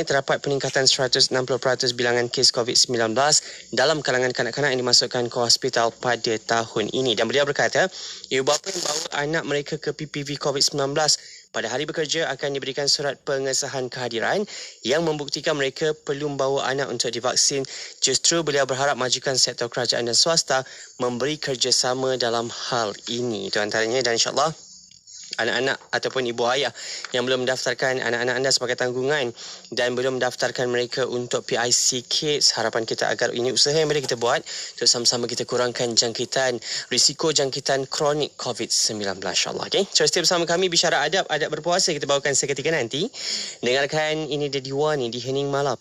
terdapat peningkatan 160% bilangan kes COVID-19 dalam kalangan kanak-kanak yang dimasukkan ke hospital pada tahun ini. Dan beliau berkata, ibu bapa yang bawa anak mereka ke PPV COVID-19 pada hari bekerja akan diberikan surat pengesahan kehadiran yang membuktikan mereka perlu membawa anak untuk divaksin. Justru beliau berharap majukan sektor kerajaan dan swasta memberi kerjasama dalam hal ini. Itu antaranya, dan insyaAllah anak-anak ataupun ibu ayah yang belum mendaftarkan anak-anak anda sebagai tanggungan dan belum mendaftarkan mereka untuk PIC Kids, harapan kita agar ini usaha yang boleh kita buat untuk sama-sama kita kurangkan risiko jangkitan kronik COVID-19, insyaAllah. Okay? So, stay bersama kami, bicara adab berpuasa kita bawakan seketika nanti. Dengarkan ini The Diwani di Hening Malam.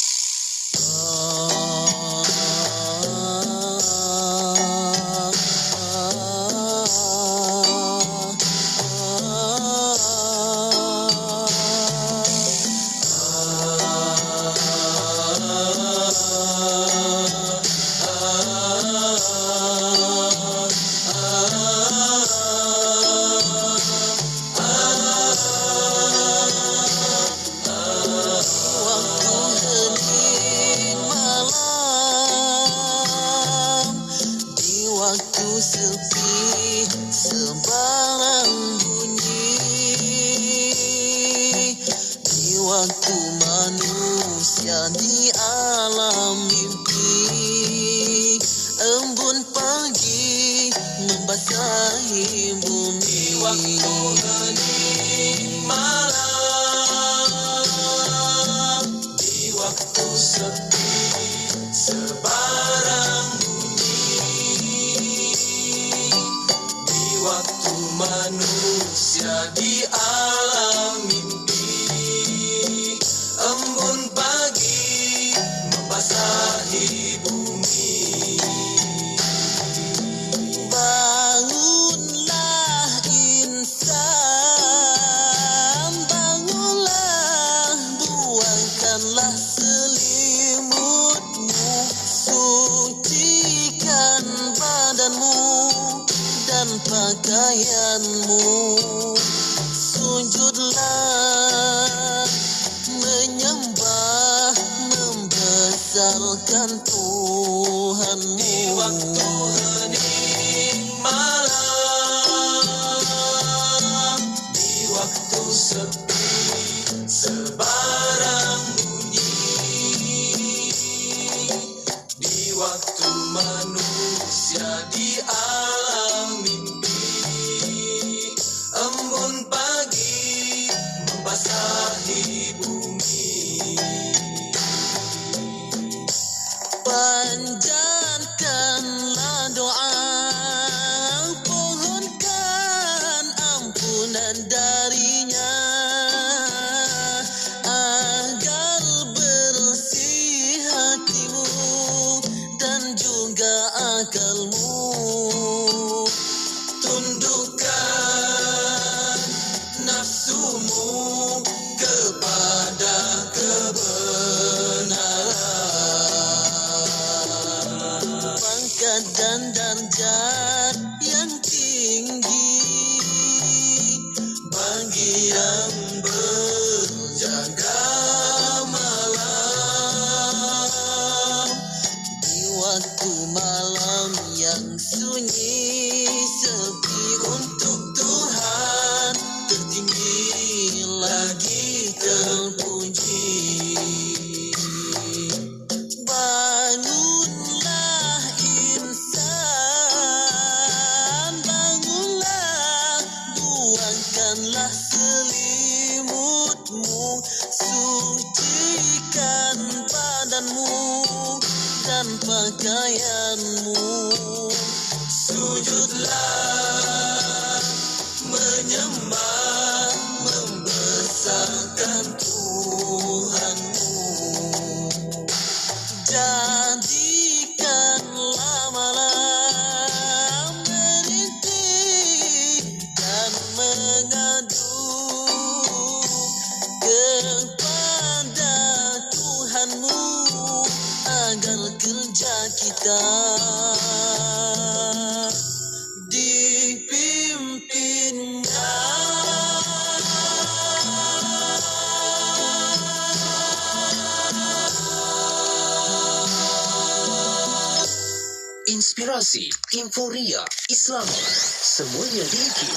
inspirasi, inforia, Islam. Semuanya di IKIM.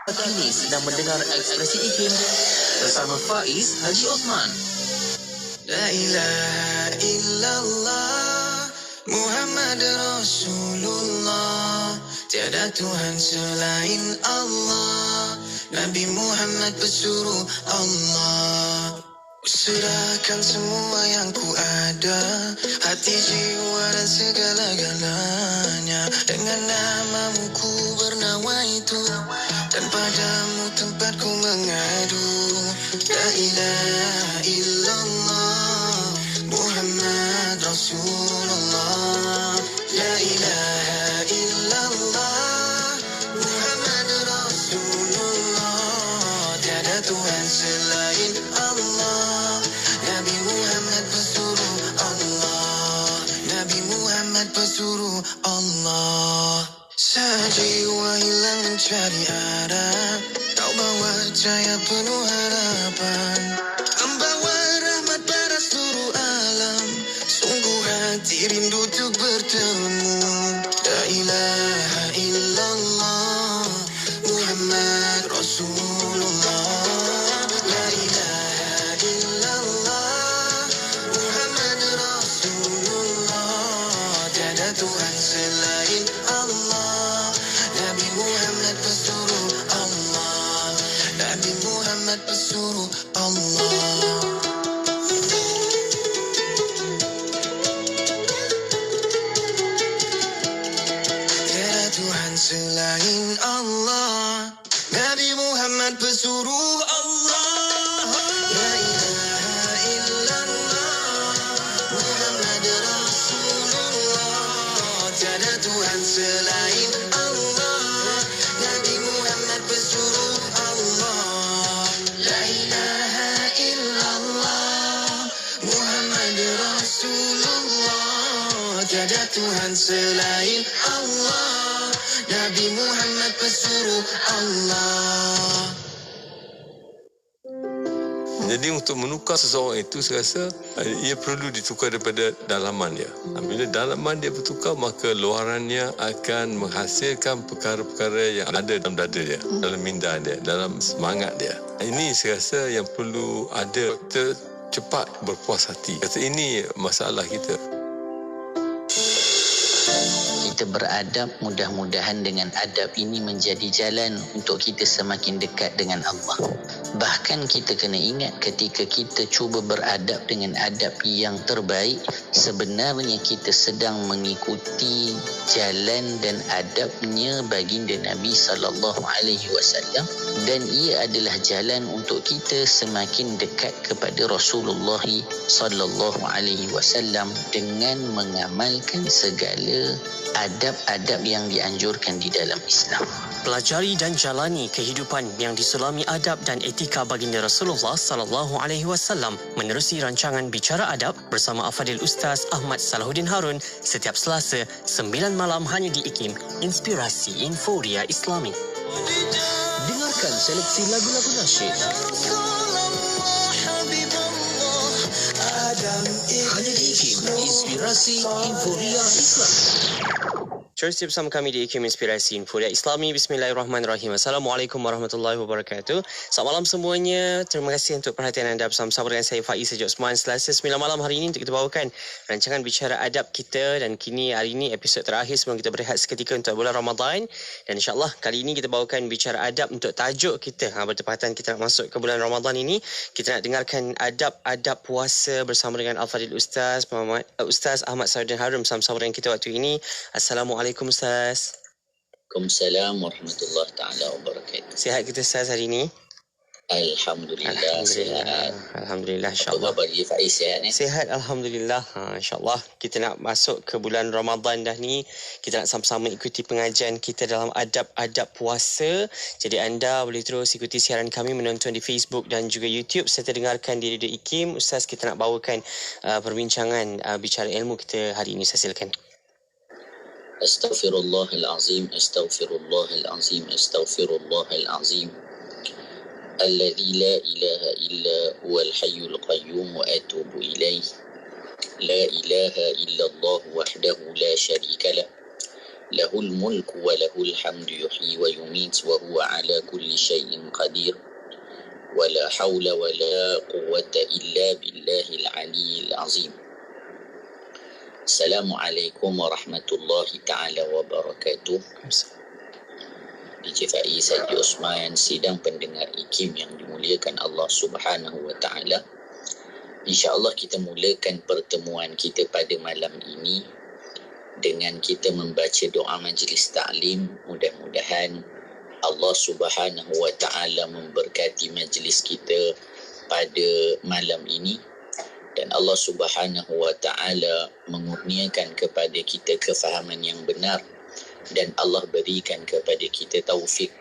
Kini sedang mendengar Ekspresi IKIM bersama Faiz Haji Osman. La ilaha illallah Muhammad Rasulullah. Tiada Tuhan selain Allah. Nabi Muhammad pesuruh Allah. Serahkan semua yang ku ada, hati, jiwa dan segala-galanya. Dengan namamu ku bernawa itu, dan padamu tempat ku mengadu. La ilaha illallah Muhammad Rasulullah. La ilaha illallah Muhammad Rasulullah. Tiada Tuhan selain Allah. Nabi Muhammad pesuruh Allah. Nabi Muhammad pesuruh Allah. Sejiwa hilang mencari arah, kau bawa cahaya penuh harapan, membawa rahmat pada seluruh alam. Sungguh hati rindu untuk bertemu. La ilaha illallah Muhammad Rasulullah. La ilaha illallah Muhammad Rasulullah. Tiada Tuhan selain Allah. Nabi Muhammad pesuruh Allah. Nabi Muhammad pesuruh Allah. Tiada Tuhan selain Allah. Nabi Muhammad pesuruh Allah. La ilaha illallah Muhammad Rasulullah. Tiada Tuhan selain Allah. Nabi Muhammad pesuruh Allah. La ilaha illallah Muhammad Rasulullah. Tiada Tuhan selain Allah. Nabi Muhammad pesuruh Allah. Jadi untuk menukar seseorang itu, saya rasa ia perlu ditukar daripada dalaman dia. Bila dalaman dia bertukar, maka luarannya akan menghasilkan perkara-perkara yang ada dalam dada dia, dalam minda dia, dalam semangat dia. Ini saya rasa yang perlu ada, kita cepat berpuas hati. Kata ini masalah kita. Kita beradab, mudah-mudahan dengan adab ini menjadi jalan untuk kita semakin dekat dengan Allah. Bahkan kita kena ingat ketika kita cuba beradab dengan adab yang terbaik, sebenarnya kita sedang mengikuti jalan dan adabnya baginda Nabi SAW, dan ia adalah jalan untuk kita semakin dekat kepada Rasulullah SAW dengan mengamalkan segala adab-adab yang dianjurkan di dalam Islam. Pelajari dan jalani kehidupan yang disulami adab dan etika baginda Rasulullah sallallahu alaihi wasallam menerusi rancangan Bicara Adab bersama Al-Fadhil Ustaz Ahmad Salahuddin Harun setiap Selasa 9 malam hanya di IKIM, Inspirasi Inforia Islami. Dengarkan seleksi lagu-lagu nasyid hanya di IKIM, Inspirasi Inforia Islami. Terus bersama kami di IKIM Inspirasi Inforia Islami. Bismillahirrahmanirrahim. Assalamualaikum warahmatullahi wabarakatuh. Selamat malam semuanya. Terima kasih untuk perhatian anda bersama-sama dengan saya Faiz Haji Osman. Selasa 9 malam hari ini untuk kita bawakan rancangan Bicara Adab kita, dan kini hari ini episod terakhir sebelum kita berehat seketika untuk bulan Ramadan. Dan insyaAllah kali ini kita bawakan Bicara Adab untuk tajuk kita. Bertepatan kita nak masuk ke bulan Ramadan ini, kita nak dengarkan adab-adab puasa bersama dengan Al-Fadhil Ustaz Ahmad Salahuddin Harun bersama-sama dengan kita waktu ini. Assalamualaikum Ustaz. Waalaikumsalam warahmatullahi taala wabarakatuh. Sihat kita Ustaz hari ini? Alhamdulillah sihat. Alhamdulillah, Apa insyaAllah. khabar dia Faiz, sihat ni? Sihat, Alhamdulillah. InsyaAllah kita nak masuk ke bulan Ramadan dah ni. Kita nak sama-sama ikuti pengajian kita dalam adab-adab puasa. Jadi anda boleh terus ikuti siaran kami, menonton di Facebook dan juga YouTube, serta dengarkan di Radio IKIM. Ustaz, kita nak bawakan perbincangan bicara ilmu kita hari ini. Saya silakan. Astaghfirullahalazim, astaghfirullahalazim, astaghfirullahalazim. Alladzi la ilaha illa huwal hayyul qayyum wa atubu ilaih. La ilaha illallah wahdahu la syarika lah. Lahul mulku wa lahul hamdu yuhyi wa yumit wa huwa ala kulli syai'in qadir. Wa la hawla wa la quwwata illa billahil aliyyil azim. Assalamualaikum warahmatullahi ta'ala wabarakatuh. DJ Faiz Haji Osman, sidang pendengar IKIM yang dimuliakan Allah Subhanahu wa ta'ala. InsyaAllah kita mulakan pertemuan kita pada malam ini dengan kita membaca doa majlis ta'lim. Mudah-mudahan Allah Subhanahu wa ta'ala memberkati majlis kita pada malam ini, dan Allah Subhanahu wa ta'ala mengurniakan kepada kita kefahaman yang benar, dan Allah berikan kepada kita taufik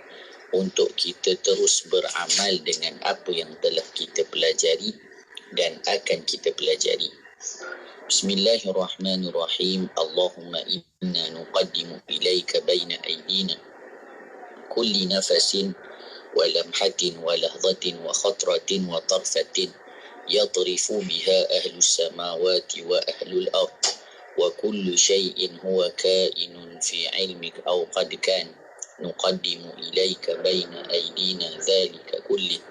untuk kita terus beramal dengan apa yang telah kita pelajari dan akan kita pelajari. Bismillahirrahmanirrahim. Allahumma inna nuqaddimu ilaika baina aydina kulli nafasin wa lamhatin wa lahzatin wa khatratin wa tarfatin yatrifu biha ahlus samawati wa ahlul ard wa kullu shay'in huwa kainun fi ilmik aw qad kan nuqaddimu ilaika baina aydina dhalika kullih.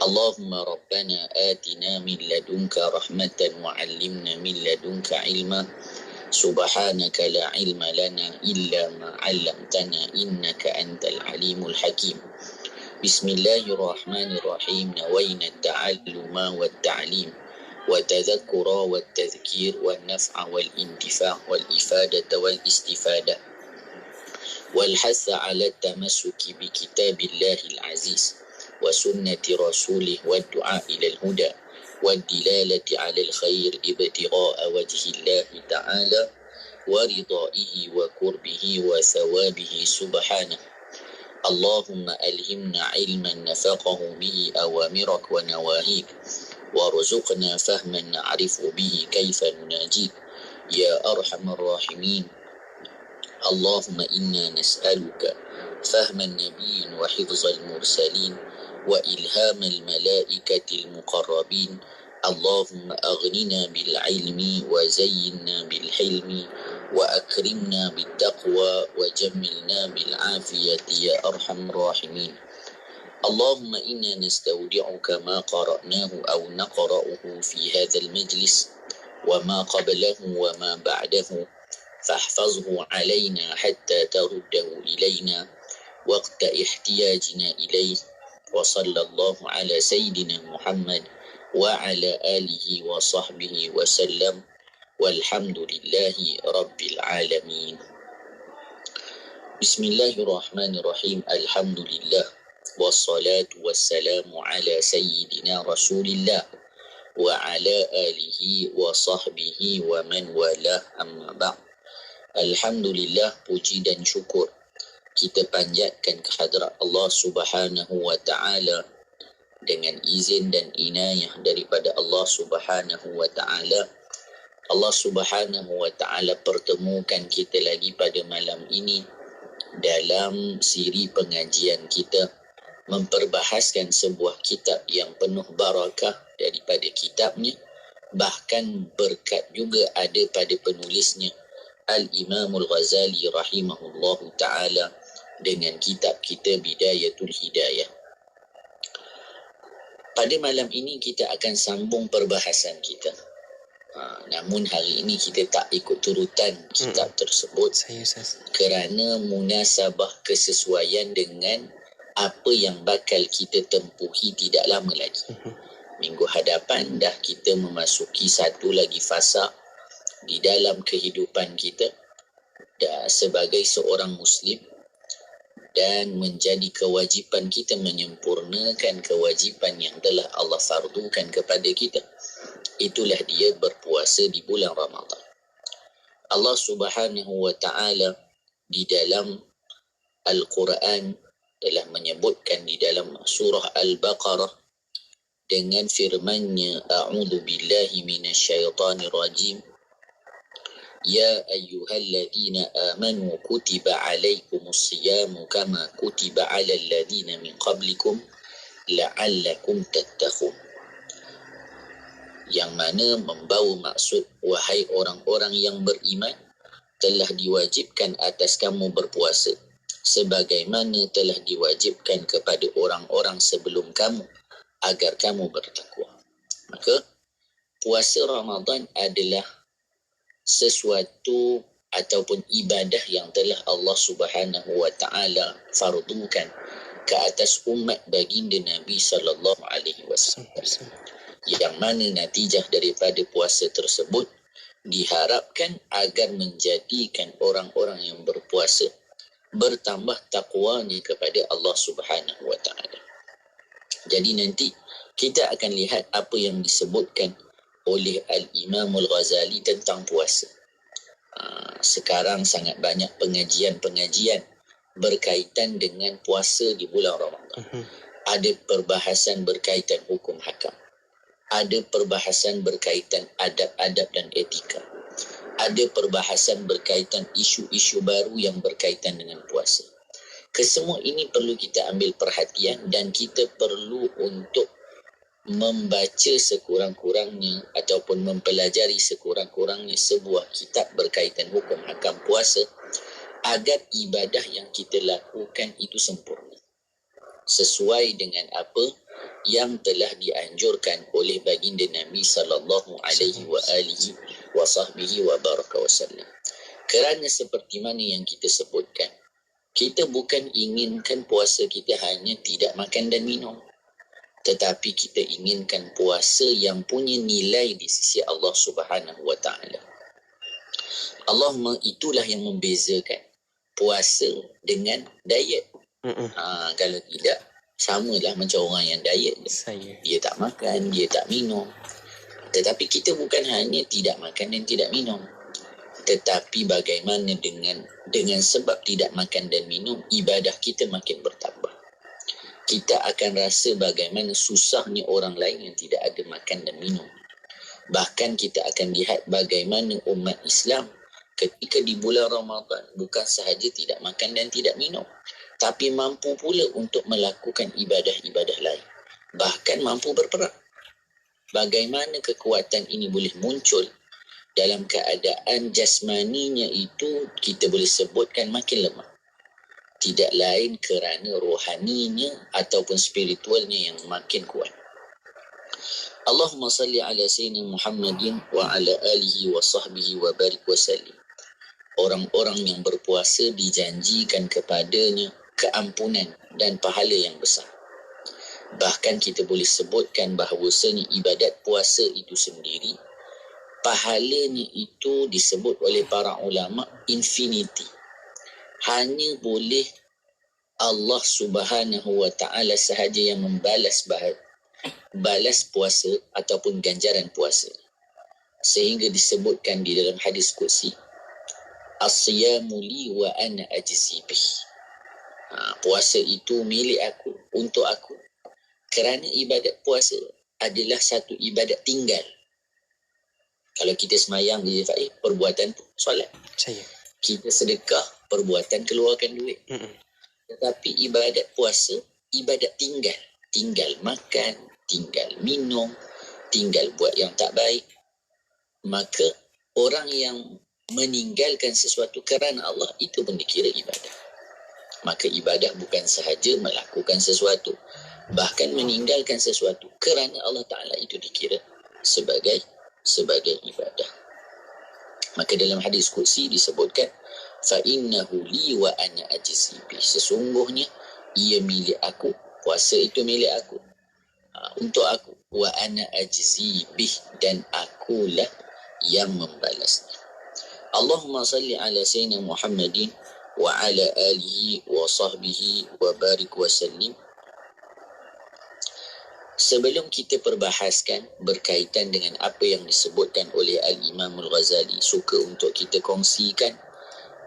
Allahumma rabbana atina min ladunka rahmatan wa 'allimna min ladunka ilma. Subhanaka la ilma lana illa ma 'allamtana innaka antal alimul hakim. Bismillahirrahmanirrahim. Nawayna at-ta'alluma wat-ta'lim wa tadhakkura wat-tadhkir wan naf'a wal intifa' wal ifadata wal istifadah wal hatha 'ala at-tamassuki bi kitabillahil aziz wa sunnati rasulih wa du'a ila al-huda wa dilalati 'ala al-khair ibtigha'a wajhillahi ta'ala wa ridaihi wa qurbihi wa thawabihi subhanahu. Allahumma alhimna ilman nafaqahu bihi awamirak wa nawahik warzuqna fahman na'rifu bihi kaifa nunajik ya arhamar rahimin. Allahumma inna nas'aluka fahman nabiyyin wa hifzal mursalin wa ilhamal malaikatil muqarrabin. Allahumma aghnina bil ilmi wa zayyinna bil hilmi wa akrimna bit taqwa wa jammilna bil afiyati ya arhamar rahimin. Allahumma inna nastawdi'uka ma qara'nahu aw naqra'uhu fi hadzal majlis wa ma qablahu wa ma ba'dahu fahfazhu 'alaina hatta taruddahu ilaina waqta ihtiyajina ilayhi. Wa sallallahu ala sayyidina Muhammad wa ala alihi wa sahbihi wa sallam walhamdulillahi rabbil alamin. Bismillahirrahmanirrahim. Alhamdulillah wassalatu wassalamu ala sayyidina Rasulillah wa ala alihi wa sahbihi wa man walah, amma ba'd. Alhamdulillah, puji dan syukur kita panjatkan kehadrat Allah Subhanahu wa ta'ala dengan izin dan inayah daripada Allah Subhanahu wa ta'ala. Allah Subhanahu wa ta'ala pertemukan kita lagi pada malam ini dalam siri pengajian kita, memperbahaskan sebuah kitab yang penuh barakah daripada kitabnya, bahkan berkat juga ada pada penulisnya Al-Imamul Ghazali rahimahullahu ta'ala dengan kitab kita Bidayatul Hidayah. Pada malam ini kita akan sambung perbahasan kita. Namun hari ini kita tak ikut turutan kitab tersebut kerana munasabah kesesuaian dengan apa yang bakal kita tempuhi tidak lama lagi. Minggu hadapan dah kita memasuki satu lagi fasa di dalam kehidupan kita dah sebagai seorang Muslim, dan menjadi kewajipan kita menyempurnakan kewajipan yang telah Allah fardukan kepada kita. Itulah dia berpuasa di bulan Ramadan. Allah Subhanahu wa ta'ala di dalam Al-Quran telah menyebutkan di dalam surah Al-Baqarah dengan firman-Nya, A'udzu billahi minasyaitonir rajim. Ya ayyuhalladzina amanu kutiba alaikumus siyamu kama kutiba alal ladzina min qablikum la'allakum tattaqun. Yang mana membawa maksud, wahai orang-orang yang beriman, telah diwajibkan atas kamu berpuasa sebagaimana telah diwajibkan kepada orang-orang sebelum kamu agar kamu bertakwa. Maka puasa Ramadan adalah sesuatu ataupun ibadah yang telah Allah Subhanahu wa taala fardukan ke atas umat baginda Nabi sallallahu alaihi wasallam. Yang mana natijah daripada puasa tersebut diharapkan agar menjadikan orang-orang yang berpuasa bertambah takwanya kepada Allah Subhanahu wa taala. Jadi nanti kita akan lihat apa yang disebutkan oleh Al-Imam Al-Ghazali tentang puasa. Sekarang sangat banyak pengajian-pengajian berkaitan dengan puasa di bulan Ramadan. Ada perbahasan berkaitan hukum hakam. Ada perbahasan berkaitan adab-adab dan etika. Ada perbahasan berkaitan isu-isu baru yang berkaitan dengan puasa. Kesemua ini perlu kita ambil perhatian dan kita perlu untuk membaca sekurang-kurangnya ataupun mempelajari sekurang-kurangnya sebuah kitab berkaitan hukum hakam puasa agar ibadah yang kita lakukan itu sempurna sesuai dengan apa yang telah dianjurkan oleh baginda Nabi sallallahu alaihi wa alihi wa sahbihi wa baraka wasallam. Kerana seperti mana yang kita sebutkan, kita bukan inginkan puasa kita hanya tidak makan dan minum, tetapi kita inginkan puasa yang punya nilai di sisi Allah Subhanahu wa taala. Allahumma, itulah yang membezakan puasa dengan diet. Kalau tidak, samalah macam orang yang diet. Dia tak makan, dia tak minum. Tetapi kita bukan hanya tidak makan dan tidak minum, tetapi bagaimana dengan sebab tidak makan dan minum, ibadah kita makin bertambah. Kita akan rasa bagaimana susahnya orang lain yang tidak ada makan dan minum. Bahkan kita akan lihat bagaimana umat Islam ketika di bulan Ramadan bukan sahaja tidak makan dan tidak minum, tapi mampu pula untuk melakukan ibadah-ibadah lain. Bahkan mampu berperang. Bagaimana kekuatan ini boleh muncul dalam keadaan jasmaninya itu kita boleh sebutkan makin lemah. Tidak lain kerana rohaninya ataupun spiritualnya yang makin kuat. Allahumma salli ala sayyidina Muhammadin wa ala alihi wa sahbihi wa barik wa sallim. Orang-orang yang berpuasa dijanjikan kepadanya keampunan dan pahala yang besar. Bahkan kita boleh sebutkan bahawasanya ibadat puasa itu sendiri, pahalanya itu disebut oleh para ulama infinity. Hanya boleh Allah Subhanahu wa ta'ala sahaja yang balas puasa ataupun ganjaran puasa. Sehingga disebutkan di dalam hadis qudsi, as-siyamu li wa ana ajzi bih. Puasa itu milik aku, untuk aku. Kerana ibadat puasa adalah satu ibadat tinggal. Kalau kita semayang di perbuatan solat. Kita sedekah, perbuatan keluarkan duit. Tetapi ibadat puasa, ibadat tinggal. Tinggal makan, tinggal minum, tinggal buat yang tak baik. Maka orang yang meninggalkan sesuatu kerana Allah, itu pun dikira ibadah. Maka ibadah bukan sahaja melakukan sesuatu, bahkan meninggalkan sesuatu kerana Allah Ta'ala itu dikira sebagai ibadah. Maka dalam hadis qudsi disebutkan, فَإِنَّهُ لِي وَأَنَا أَجْزِي بِهِ. Sesungguhnya ia milik aku, puasa itu milik aku, untuk aku. وَأَنَا أَجْزِي بِهِ, dan akulah yang membalasnya. Allahumma salli ala sayyidina Muhammadin wa ala alihi wa sahbihi wa barik wa sallim. Sebelum kita perbahaskan berkaitan dengan apa yang disebutkan oleh Al-Imam Al-Ghazali, suka untuk kita kongsikan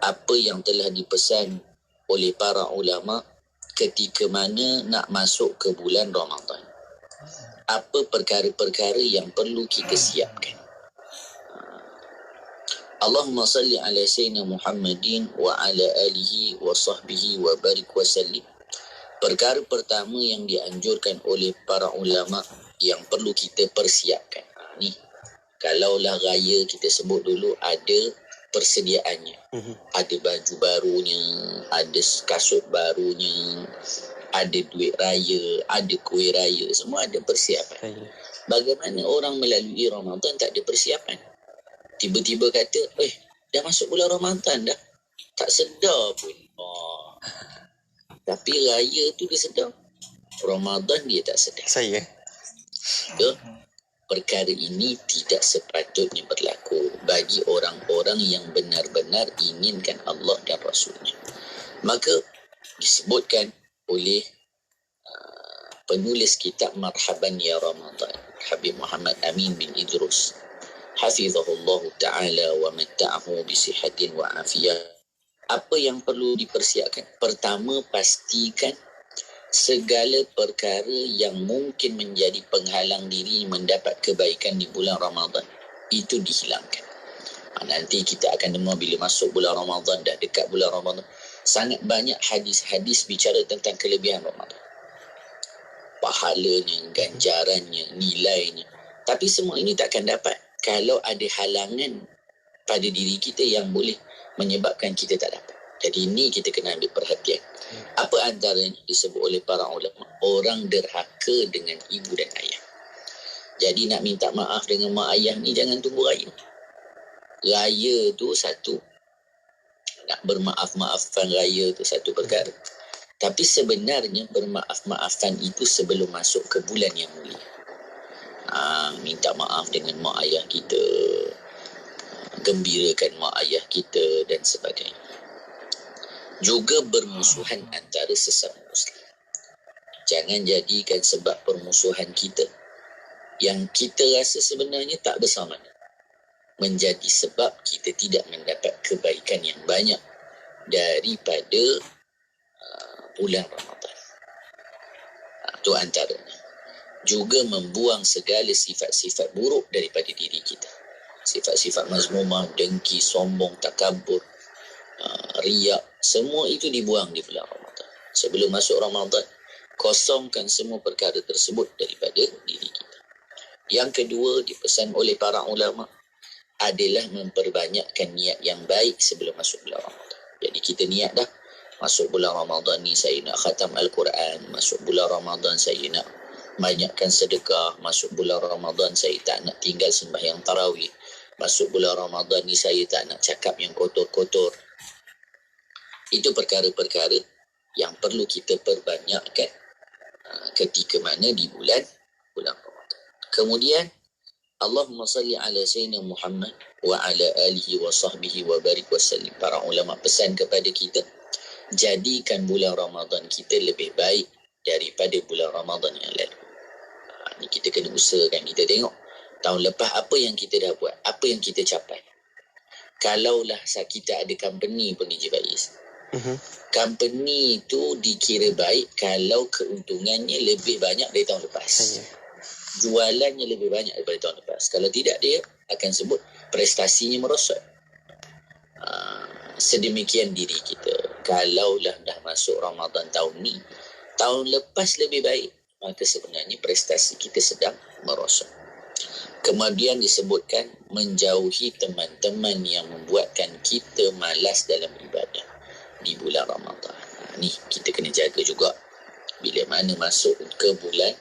apa yang telah dipesan oleh para ulama ketika mana nak masuk ke bulan Ramadan. Apa perkara-perkara yang perlu kita siapkan. Allahumma salli ala sayyidina Muhammadin wa ala alihi wa sahbihi wa barik wa sallim. Perkara pertama yang dianjurkan oleh para ulama yang perlu kita persiapkan. Ni, kalaulah raya kita sebut dulu ada persediaannya. Ada baju barunya, ada kasut barunya, ada duit raya, ada kuih raya, semua ada persiapan. Bagaimana orang melalui Ramadan tak ada persiapan? Tiba-tiba kata, dah masuk bulan Ramadan dah. Tak sedar pun. Tapi raya tu dia sedar. Ramadan dia tak sedar. Saya. Perkara ini tidak sepatutnya berlaku bagi orang-orang yang benar-benar inginkan Allah dan Rasulnya. Maka disebutkan oleh penulis kitab Marhaban Ya Ramadan, Habib Muhammad Amin bin Idrus, hafizahullah ta'ala wa matta'ahu bisihatin wa afiyah. Apa yang perlu dipersiapkan? Pertama, pastikan segala perkara yang mungkin menjadi penghalang diri mendapat kebaikan di bulan Ramadan itu dihilangkan. Nanti kita akan dengar bila masuk bulan Ramadan, dah dekat bulan Ramadan, sangat banyak hadis-hadis bicara tentang kelebihan Ramadan, pahalanya, ganjarannya, nilainya. Tapi semua ini tak akan dapat kalau ada halangan pada diri kita yang boleh menyebabkan kita tak dapat. Jadi ini kita kena ambil perhatian. Apa antaranya disebut oleh para ulama? Orang derhaka dengan ibu dan ayah. Jadi nak minta maaf dengan mak ayah ni jangan tunggu raya. Raya tu satu. Nak bermaaf-maafkan raya tu satu perkara. Tapi sebenarnya bermaaf-maafkan itu sebelum masuk ke bulan yang mulia. Minta maaf dengan mak ayah kita, gembirakan mak ayah kita dan sebagainya. Juga bermusuhan antara sesama Muslim. Jangan jadikan sebab permusuhan kita yang kita rasa sebenarnya tak besar mana menjadi sebab kita tidak mendapat kebaikan yang banyak daripada bulan Ramadan. Itu antaranya. Juga membuang segala sifat-sifat buruk daripada diri kita. Sifat-sifat mazmumah, dengki, sombong, takabur, riak, semua itu dibuang di bulan Ramadan. Sebelum masuk Ramadan, kosongkan semua perkara tersebut daripada diri kita. Yang kedua, dipesan oleh para ulama adalah memperbanyakkan niat yang baik sebelum masuk bulan Ramadan. Jadi kita niat dah, masuk bulan Ramadan ni saya nak khatam Al-Quran, masuk bulan Ramadan saya nak banyakkan sedekah, masuk bulan Ramadan saya tak nak tinggal sembahyang tarawih, masuk bulan Ramadan ni saya tak nak cakap yang kotor-kotor. Itu perkara-perkara yang perlu kita perbanyakkan ketika mana di bulan Ramadan. Kemudian Allahumma salli ala Sayyidina Muhammad wa ala alihi wa sahbihi wa barik wa sallim. Para ulama pesan kepada kita, jadikan bulan Ramadan kita lebih baik daripada bulan Ramadan yang lalu. Ni kita kena usahakan, kita tengok tahun lepas apa yang kita dah buat, apa yang kita capai. Kalaulah kita ada company pun Encik Faiz, company itu dikira baik kalau keuntungannya lebih banyak dari tahun lepas. Jualannya lebih banyak daripada tahun lepas. Kalau tidak, dia akan sebut prestasinya merosot. Sedemikian diri kita. Kalaulah dah masuk Ramadan tahun ni, tahun lepas lebih baik, maka sebenarnya prestasi kita sedang merosot. Kemudian disebutkan menjauhi teman-teman yang membuatkan kita malas dalam ibadah di bulan Ramadan. Ni kita kena jaga juga. Bila mana masuk ke bulan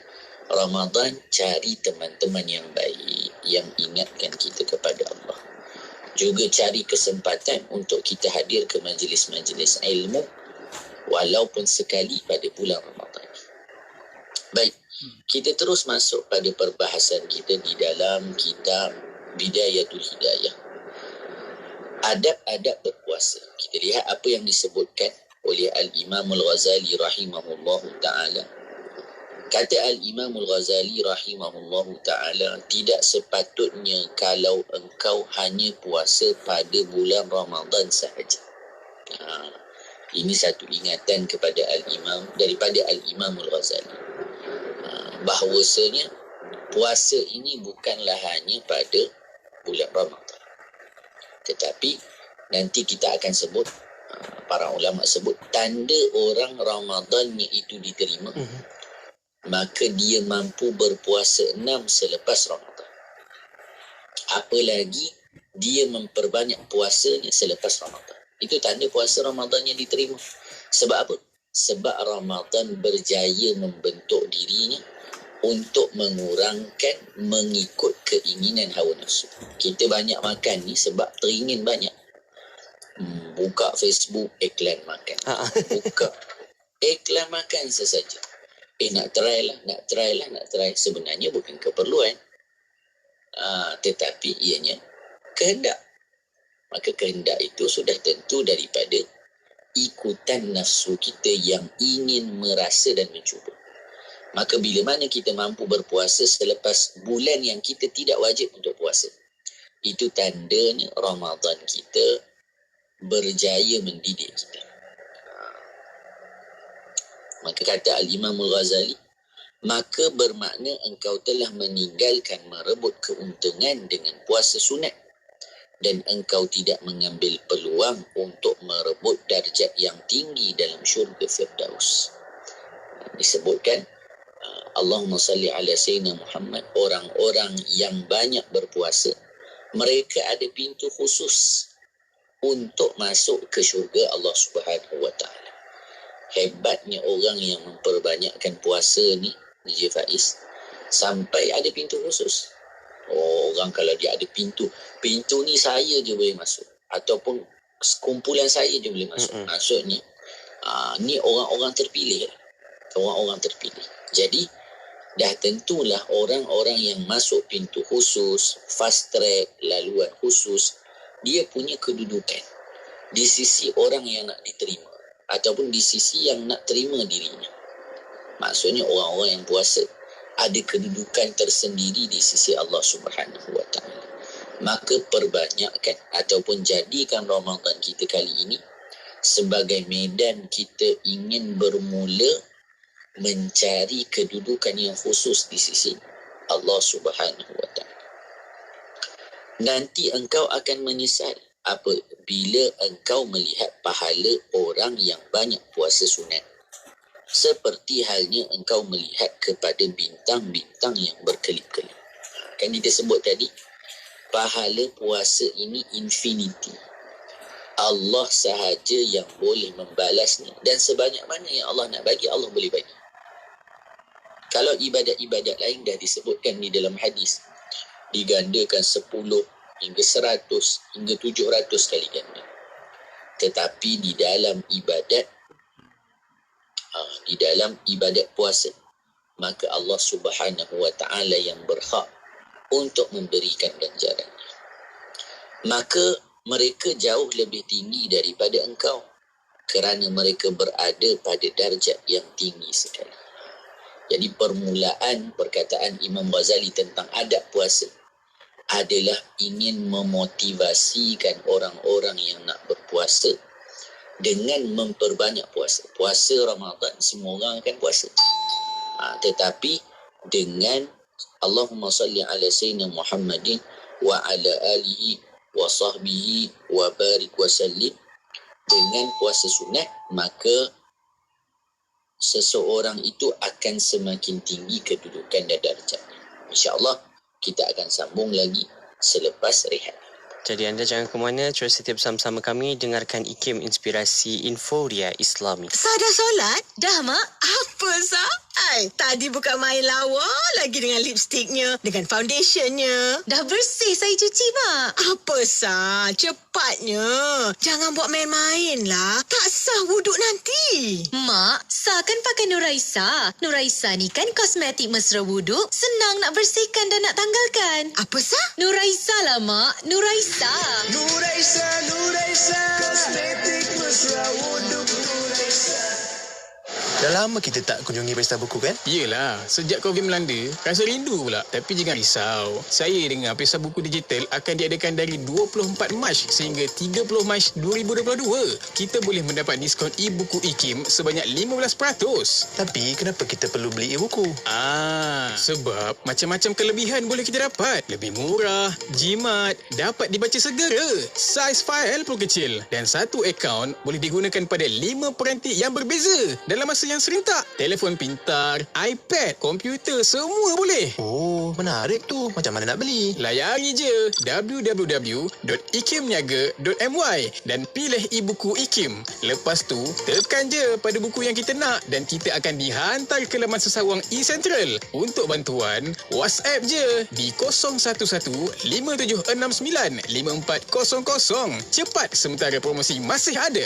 Ramadan, cari teman-teman yang baik, yang ingatkan kita kepada Allah. Juga cari kesempatan untuk kita hadir ke majlis-majlis ilmu walaupun sekali pada bulan Ramadan. Baik, kita terus masuk pada perbahasan kita di dalam kitab Bidayatul Hidayah. Adab-adab berpuasa. Kita lihat apa yang disebutkan oleh Al-Imam Al-Ghazali rahimahullahu ta'ala. Kata Al-Imam Al-Ghazali rahimahullahu ta'ala, tidak sepatutnya kalau engkau hanya puasa pada bulan Ramadan sahaja. Ini satu ingatan kepada Al-Imam, daripada Al-Imam Al-Ghazali. Bahawasanya puasa ini bukanlah hanya pada bulan Ramadan. Tetapi nanti kita akan sebut, para ulama sebut, tanda orang Ramadannya itu diterima, maka dia mampu berpuasa 6 selepas Ramadan. Apalagi dia memperbanyak puasanya selepas Ramadan. Itu tanda puasa Ramadannya diterima. Sebab apa? Sebab Ramadan berjaya membentuk dirinya untuk mengurangkan mengikut keinginan hawa nafsu. Kita banyak makan ni sebab teringin banyak. Buka Facebook, iklan makan. Buka iklan makan sesaja. Nak try lah. Sebenarnya bukan keperluan. Tetapi ianya kehendak. Maka kehendak itu sudah tentu daripada ikutan nafsu kita yang ingin merasa dan mencuba. Maka bila mana kita mampu berpuasa selepas bulan yang kita tidak wajib untuk puasa, itu tandanya Ramadan kita berjaya mendidik kita. Maka kata Al-Imam Al-Ghazali, maka bermakna engkau telah meninggalkan merebut keuntungan dengan puasa sunat dan engkau tidak mengambil peluang untuk merebut darjat yang tinggi dalam syurga Firdaus. Disebutkan Allahumma salli ala Sayyidina Muhammad, orang-orang yang banyak berpuasa, mereka ada pintu khusus untuk masuk ke syurga Allah Subhanahu wa taala. Hebatnya orang yang memperbanyakkan puasa ni, DJ Faiz, sampai ada pintu khusus. Orang kalau dia ada pintu ni saya je boleh masuk, ataupun kumpulan saya je boleh masuk. Maksudnya ni orang-orang terpilih. Orang-orang terpilih. Jadi dah tentulah orang-orang yang masuk pintu khusus, fast track, laluan khusus, dia punya kedudukan di sisi orang yang nak diterima ataupun di sisi yang nak terima dirinya. Maksudnya orang-orang yang puasa ada kedudukan tersendiri di sisi Allah Subhanahu wa taala. Maka perbanyakkan ataupun jadikan Ramadan kita kali ini sebagai medan kita ingin bermula mencari kedudukan yang khusus di sisi Allah Subhanahu wa taala. Nanti engkau akan menyesal apabila engkau melihat pahala orang yang banyak puasa sunat. Seperti halnya engkau melihat kepada bintang-bintang yang berkelip-kelip. Kan kita sebut tadi, pahala puasa ini infinity. Allah sahaja yang boleh membalasnya, dan sebanyak mana yang Allah nak bagi, Allah boleh bagi. Kalau ibadat-ibadat lain dah disebutkan di dalam hadis, digandakan 10 hingga 100 hingga 700 kali ganda. Tetapi di dalam ibadat puasa, maka Allah Subhanahu wa taala yang berhak untuk memberikan ganjarannya. Maka mereka jauh lebih tinggi daripada engkau kerana mereka berada pada darjat yang tinggi sekali. Jadi permulaan perkataan Imam Ghazali tentang adab puasa adalah ingin memotivasikan orang-orang yang nak berpuasa dengan memperbanyak puasa. Puasa Ramadan semua orang akan puasa. Tetapi dengan Allahumma salli ala Sayyidina Muhammadin wa ala alihi wa sahbihi wa barik wa sallim, dengan puasa sunat, maka seseorang itu akan semakin tinggi kedudukan dan darjatnya. InsyaAllah kita akan sambung lagi selepas rehat. Jadi anda jangan ke mana, terus setia bersama-sama kami dengarkan IKIM Inspirasi Inforia Islami. Sah dah solat? Dah, Mak. Apa, Sah? Tadi bukan main lawa lagi dengan lipstiknya, dengan foundationnya. Dah bersih saya cuci, Mak. Apa, Sah? Cepatnya. Jangan buat main-main lah. Tak sah wuduk nanti. Mak, Sah kan pakai Nuraisa. Nuraisa ni kan kosmetik mesra wuduk. Senang nak bersihkan dan nak tanggalkan. Apa, Sah? Nuraisa lah, Mak. Nuraisa. Nuraisa, kosmetik mesra wuduk Nuraisa. Dah lama kita tak kunjungi pesta buku kan? Yelah, sejak COVID melanda, rasa rindu pula. Tapi jangan risau. Saya dengar pesta buku digital akan diadakan dari 24 Mac sehingga 30 Mac 2022. Kita boleh mendapat diskaun e-buku IKIM sebanyak 15%. Tapi kenapa kita perlu beli e-buku? Sebab macam-macam kelebihan boleh kita dapat. Lebih murah, jimat, dapat dibaca segera. Saiz fail pun kecil. Dan satu akaun boleh digunakan pada 5 peranti yang berbeza dalam masa puasa yang serentak. Telefon pintar, iPad, komputer, semua boleh. Oh, menarik tu. Macam mana nak beli? Layari je www.ikimniaga.my dan pilih e-buku IKIM. Lepas tu, tekan je pada buku yang kita nak dan kita akan dihantar ke laman sesawang eCentral. Untuk bantuan, WhatsApp je di 0171-5769-5400. Cepat sementara promosi masih ada.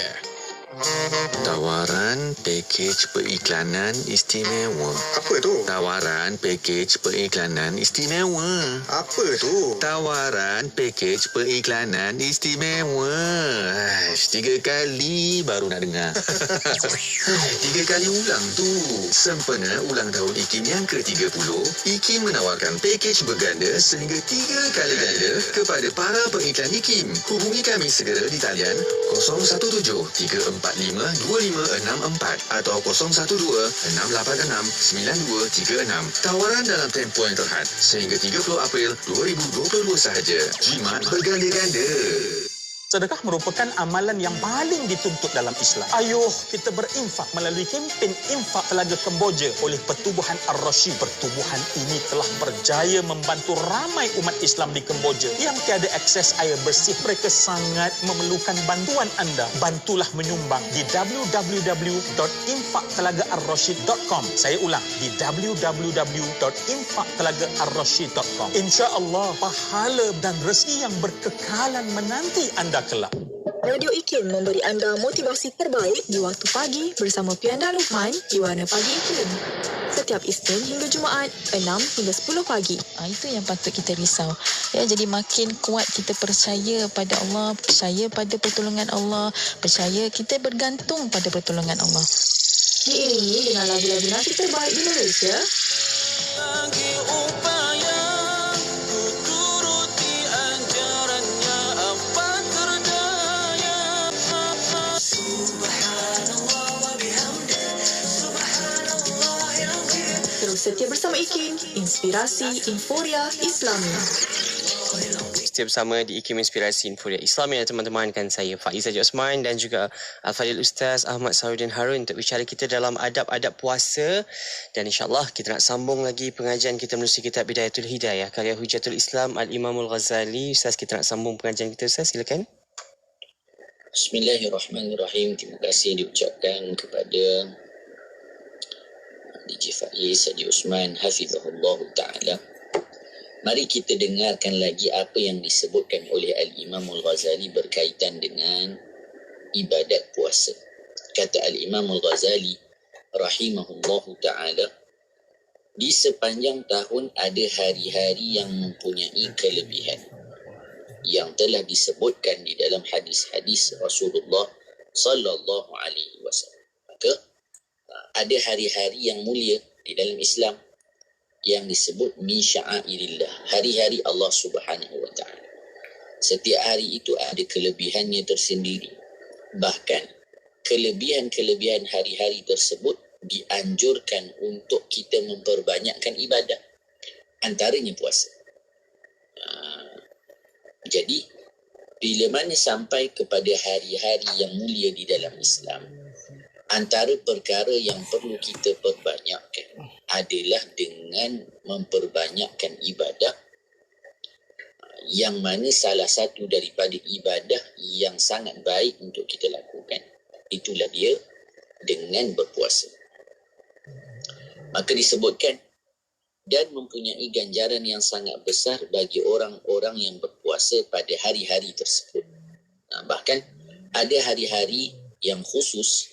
Tawaran pakej periklanan istimewa. Apa tu? Tawaran pakej periklanan istimewa. Apa tu? Tawaran pakej periklanan istimewa. 3 kali baru nak dengar. 3 kali ulang tu. Sempena ulang tahun IKIM yang ke-30, IKIM menawarkan pakej berganda sehingga 3 kali ganda kepada para pengiklan IKIM. Hubungi kami segera di talian 017-345-2564 atau 012-686-9236. Tawaran dalam tempoh yang terhad sehingga 30 April 2022 sahaja. Jimat berganda-ganda. Sedekah merupakan amalan yang paling dituntut dalam Islam. Ayuh kita berinfak melalui kempen Infak Telaga Kemboja oleh Pertubuhan Ar-Rasyid. Pertubuhan ini telah berjaya membantu ramai umat Islam di Kemboja yang tiada akses air bersih. Mereka sangat memerlukan bantuan anda. Bantulah menyumbang di www.infaktelagaarrasyid.com. Saya ulang, di www.infaktelagaarrasyid.com. InsyaAllah pahala dan rezeki yang berkekalan menanti anda kelak. Radio IKIM memberi anda motivasi terbaik di waktu pagi bersama Pianda Luqman di Warna Pagi IKIM. Setiap Isnin hingga Jumaat 6 hingga 10 pagi. Itu yang patut kita risau. Ya, jadi makin kuat kita percaya pada Allah, percaya pada pertolongan Allah, percaya kita bergantung pada pertolongan Allah. Diiringi dengan lagu-lagu nasi terbaik di Malaysia. Lagi upaya ku turuti ajarannya apa terdaya. Subhanallah wa bihamdi. Subhanallah yang Terus setia bersama IKIM, inspirasi Inforia Islami. Setia bersama di IKIM Inspirasi Inforia Islami, teman-teman. Kan saya Faiz Haji Osman dan juga Al-Fadhil Ustaz Ahmad Saudin Harun untuk bicara kita dalam adab-adab puasa. Dan insyaAllah kita nak sambung lagi pengajian kita menerusi kitab Bidayatul Hidayah karya Hujatul Islam Al-Imamul Ghazali. Ustaz, kita nak sambung pengajian kita, Ustaz, silakan. Bismillahirrahmanirrahim. Terima kasih diucapkan kepada DJ Faiz Haji Osman hafizahullah ta'ala. Mari kita dengarkan lagi apa yang disebutkan oleh Al-Imam Al-Ghazali berkaitan dengan ibadat puasa. Kata Al-Imam Al-Ghazali rahimahullah ta'ala, di sepanjang tahun ada hari-hari yang mempunyai kelebihan yang telah disebutkan di dalam hadis-hadis Rasulullah sallallahu alaihi wasallam. Maka ada hari-hari yang mulia di dalam Islam yang disebut min sya'airillah, hari-hari Allah Subhanahu wa taala. Setiap hari itu ada kelebihannya tersendiri. Bahkan kelebihan-kelebihan hari-hari tersebut dianjurkan untuk kita memperbanyakkan ibadah, antaranya puasa. Jadi bila mana sampai kepada hari-hari yang mulia di dalam Islam, antara perkara yang perlu kita perbanyakkan adalah dengan memperbanyakkan ibadah, yang mana salah satu daripada ibadah yang sangat baik untuk kita lakukan, itulah dia dengan berpuasa. Maka disebutkan, dan mempunyai ganjaran yang sangat besar bagi orang-orang yang berpuasa pada hari-hari tersebut. Bahkan ada hari-hari yang khusus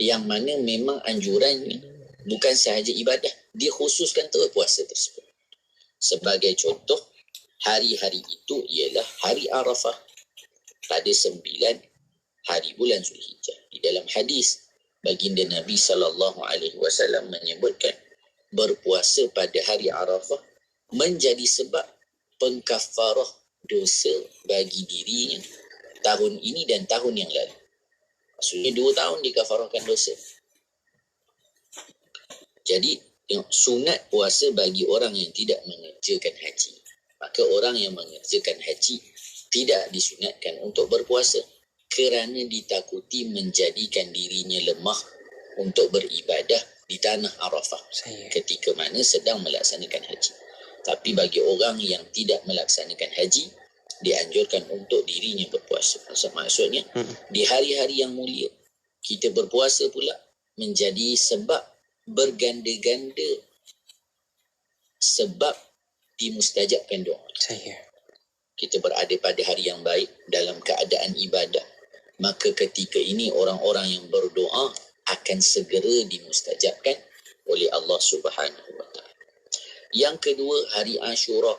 yang mana memang anjurannya bukan sahaja ibadah, dia khususkan terus puasa tersebut. Sebagai contoh, hari-hari itu ialah hari Arafah pada 9 hari bulan Zulhijjah. Di dalam hadis, baginda Nabi SAW menyebutkan berpuasa pada hari Arafah menjadi sebab pengkafarah dosa bagi dirinya tahun ini dan tahun yang lalu. Maksudnya 2 tahun dikafarahkan dosa. Jadi sunat puasa bagi orang yang tidak mengerjakan haji. Maka orang yang mengerjakan haji tidak disunatkan untuk berpuasa kerana ditakuti menjadikan dirinya lemah untuk beribadah di tanah Arafah ketika mana sedang melaksanakan haji. Tapi bagi orang yang tidak melaksanakan haji, dianjurkan untuk dirinya berpuasa. Maksudnya, di hari-hari yang mulia, kita berpuasa pula menjadi sebab berganda-ganda sebab dimustajabkan doa. Kita berada pada hari yang baik dalam keadaan ibadah. Maka ketika ini orang-orang yang berdoa akan segera dimustajabkan oleh Allah Subhanahu wa taala. Yang kedua, hari Ashura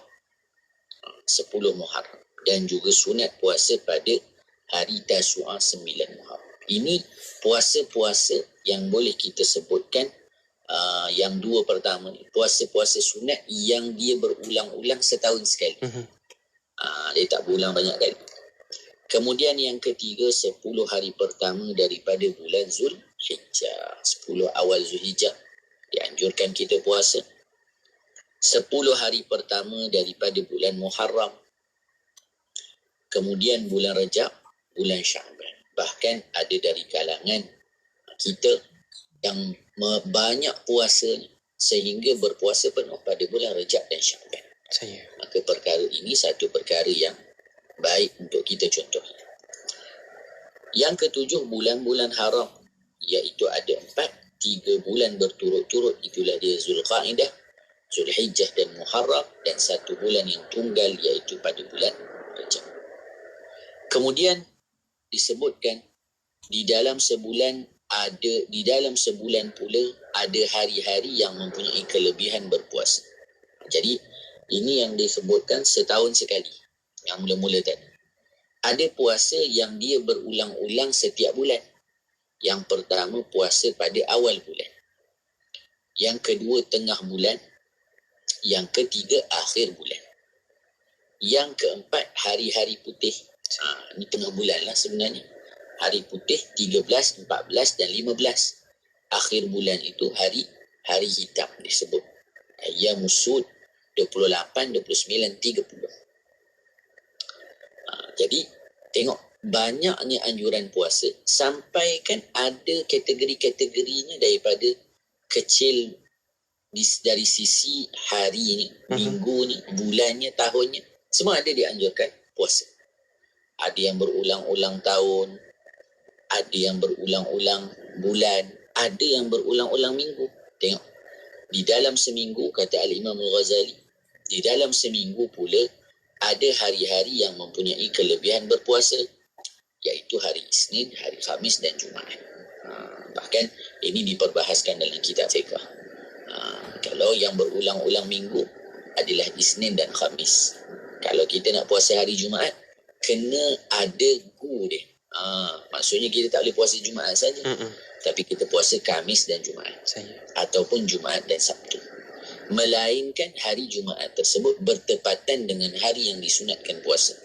10 Muharram dan juga sunat puasa pada hari Tasu'a 9 Muharram. Ini puasa-puasa yang boleh kita sebutkan yang dua pertama ni, puasa-puasa sunat yang dia berulang-ulang setahun sekali. Dia tak berulang banyak kali. Kemudian yang ketiga, 10 hari pertama daripada bulan Zulhijjah. 10 awal Zulhijjah dianjurkan kita puasa. 10 hari pertama daripada bulan Muharram. Kemudian bulan Rajab, bulan Sya'ban. Bahkan ada dari kalangan kita yang banyak puasa sehingga berpuasa penuh pada bulan Rajab dan Sya'ban. Maka perkara ini satu perkara yang baik untuk kita contoh. Yang ketujuh, bulan-bulan haram, iaitu ada 3 bulan berturut-turut. Itulah dia Zulqa'dah, Zulhijjah dan Muharram, dan 1 bulan yang tunggal iaitu pada bulan Rajab. Kemudian disebutkan di dalam sebulan pula ada hari-hari yang mempunyai kelebihan berpuasa. Jadi ini yang disebutkan setahun sekali. Yang mula-mula tadi. Ada puasa yang dia berulang-ulang setiap bulan. Yang pertama, puasa pada awal bulan. Yang kedua, tengah bulan. Yang ketiga, akhir bulan. Yang keempat, hari-hari putih. Ini tengah bulan lah sebenarnya. Hari putih 13, 14 dan 15. Akhir bulan itu hari hitam disebut. Ayyamus Sud 28, 29, 30. Jadi tengok banyaknya anjuran puasa sampai kan ada kategori-kategorinya daripada kecil dari sisi harinya, minggunya, bulannya, tahunnya. Semua ada dianjurkan puasa. Ada yang berulang-ulang tahun, ada yang berulang-ulang bulan, ada yang berulang-ulang minggu. Tengok, di dalam seminggu, kata Al-Imam Al-Ghazali, di dalam seminggu pula ada hari-hari yang mempunyai kelebihan berpuasa, iaitu hari Isnin, hari Khamis dan Jumaat. Bahkan ini diperbahaskan dalam kitab fiqh. Kalau yang berulang-ulang minggu adalah Isnin dan Khamis. Kalau kita nak puasa hari Jumaat, kena ada gu dia. Maksudnya kita tak boleh puasa Jumaat saja. Tapi kita puasa Khamis dan Jumaat. Ataupun Jumaat dan Sabtu. Melainkan hari Jumaat tersebut bertepatan dengan hari yang disunatkan puasa.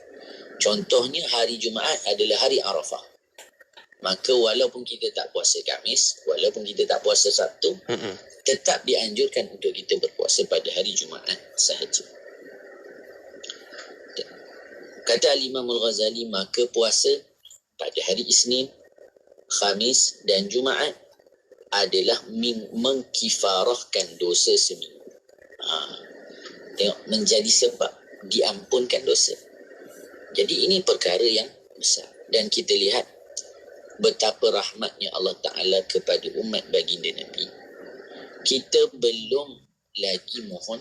Contohnya hari Jumaat adalah hari Arafah. Maka walaupun kita tak puasa Khamis, walaupun kita tak puasa Sabtu, tetap dianjurkan untuk kita berpuasa pada hari Jumaat sahaja. Kata Al-Imam Al-Ghazali, maka puasa pada hari Isnin, Khamis dan Jumaat adalah mengkifarahkan dosa seminggu. Tengok, menjadi sebab diampunkan dosa. Jadi ini perkara yang besar. Dan kita lihat betapa rahmatnya Allah Ta'ala kepada umat baginda Nabi. Kita belum lagi mohon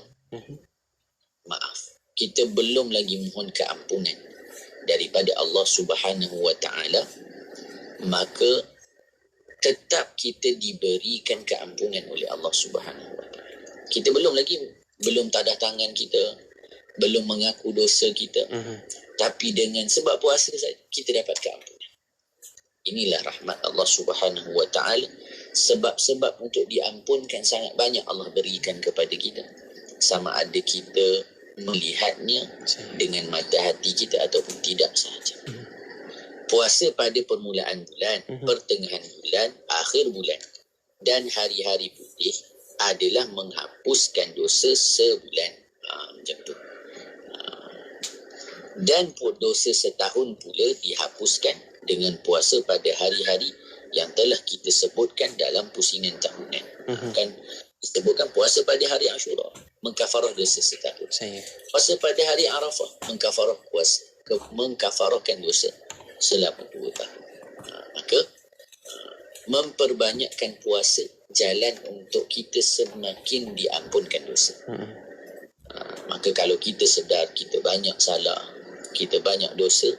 maaf. Kita belum lagi mohon keampunan daripada Allah Subhanahu wa Ta'ala. Maka tetap kita diberikan keampunan oleh Allah Subhanahu wa Ta'ala. Kita belum tadah tangan kita, belum mengaku dosa kita. Tapi dengan sebab puasa saja kita dapat keampunan. Inilah rahmat Allah Subhanahu wa Ta'ala. Sebab-sebab untuk diampunkan sangat banyak Allah berikan kepada kita. Sama ada kita melihatnya dengan mata hati kita ataupun tidak sahaja. Puasa pada permulaan bulan, pertengahan bulan, akhir bulan dan hari-hari putih adalah menghapuskan dosa sebulan. Macam tu. Dan dosa setahun pula dihapuskan dengan puasa pada hari-hari yang telah kita sebutkan dalam pusingan tahunan. Kan disebutkan puasa pada hari Ashura mengkafarah dosa setahun. Puasa pada hari Arafah mengkafarahkan dosa selama 2 tahun. Maka memperbanyakkan puasa jalan untuk kita semakin diampunkan dosa. Maka kalau kita sedar kita banyak salah, kita banyak dosa,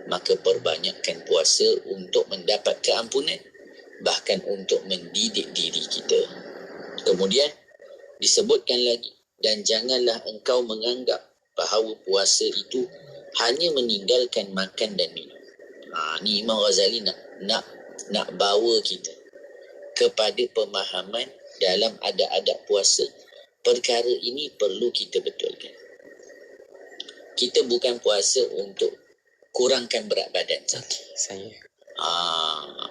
maka perbanyakkan puasa untuk mendapat keampunan, bahkan untuk mendidik diri kita. Kemudian disebutkan lagi, dan janganlah engkau menganggap bahawa puasa itu hanya meninggalkan makan dan minum. Ni Imam Ghazali nak bawa kita kepada pemahaman dalam adab-adab puasa. Perkara ini perlu kita betulkan. Kita bukan puasa untuk kurangkan berat badan.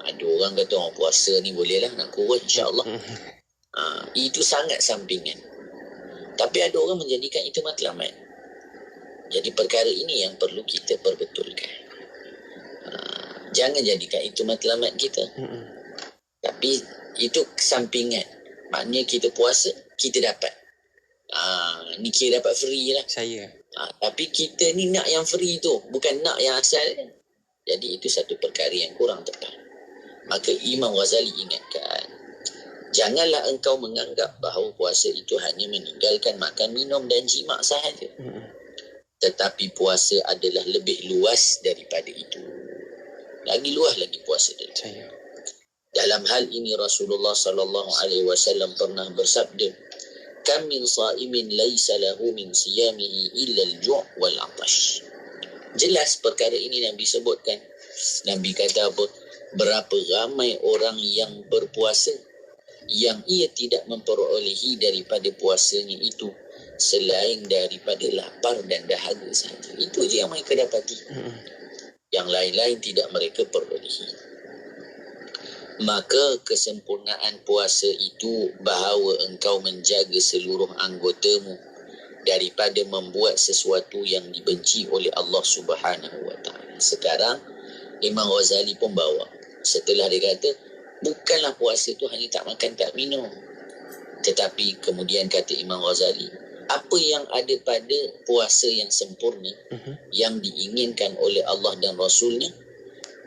Ada orang kata orang puasa ni bolehlah nak kurang, insya-Allah. Itu sangat sampingan. Tapi ada orang menjadikan itu matlamat. Jadi perkara ini yang perlu kita perbetulkan. Jangan jadikan itu matlamat kita. Tapi itu sampingan. Maknanya kita puasa, kita dapat. Ni kira dapat free lah. Tapi kita ni nak yang free tu, bukan nak yang asal. Jadi itu satu perkara yang kurang tepat. Maka Imam Ghazali ingatkan, janganlah engkau menganggap bahawa puasa itu hanya meninggalkan makan, minum dan jima' sahaja. Tetapi puasa adalah lebih luas daripada itu. Lagi luas lagi puasa dari itu. Dalam hal ini Rasulullah sallallahu alaihi wasallam pernah bersabda, "Kam min sha'imin laisa lahu min siyamihi illa al-ju' wal 'atash." Jelas perkara ini Nabi sebutkan. Nabi kata apa? Berapa ramai orang yang berpuasa yang ia tidak memperolehi daripada puasanya itu selain daripada lapar dan dahaga sahaja. Itu je yang mereka dapati. Yang lain-lain tidak mereka perolehi. Maka kesempurnaan puasa itu bahawa engkau menjaga seluruh anggotamu daripada membuat sesuatu yang dibenci oleh Allah Subhanahu wa taala. Sekarang Imam Ghazali pun bawa, setelah dia kata bukanlah puasa itu hanya tak makan tak minum, tetapi kemudian kata Imam Ghazali, apa yang ada pada puasa yang sempurna yang diinginkan oleh Allah dan Rasulnya,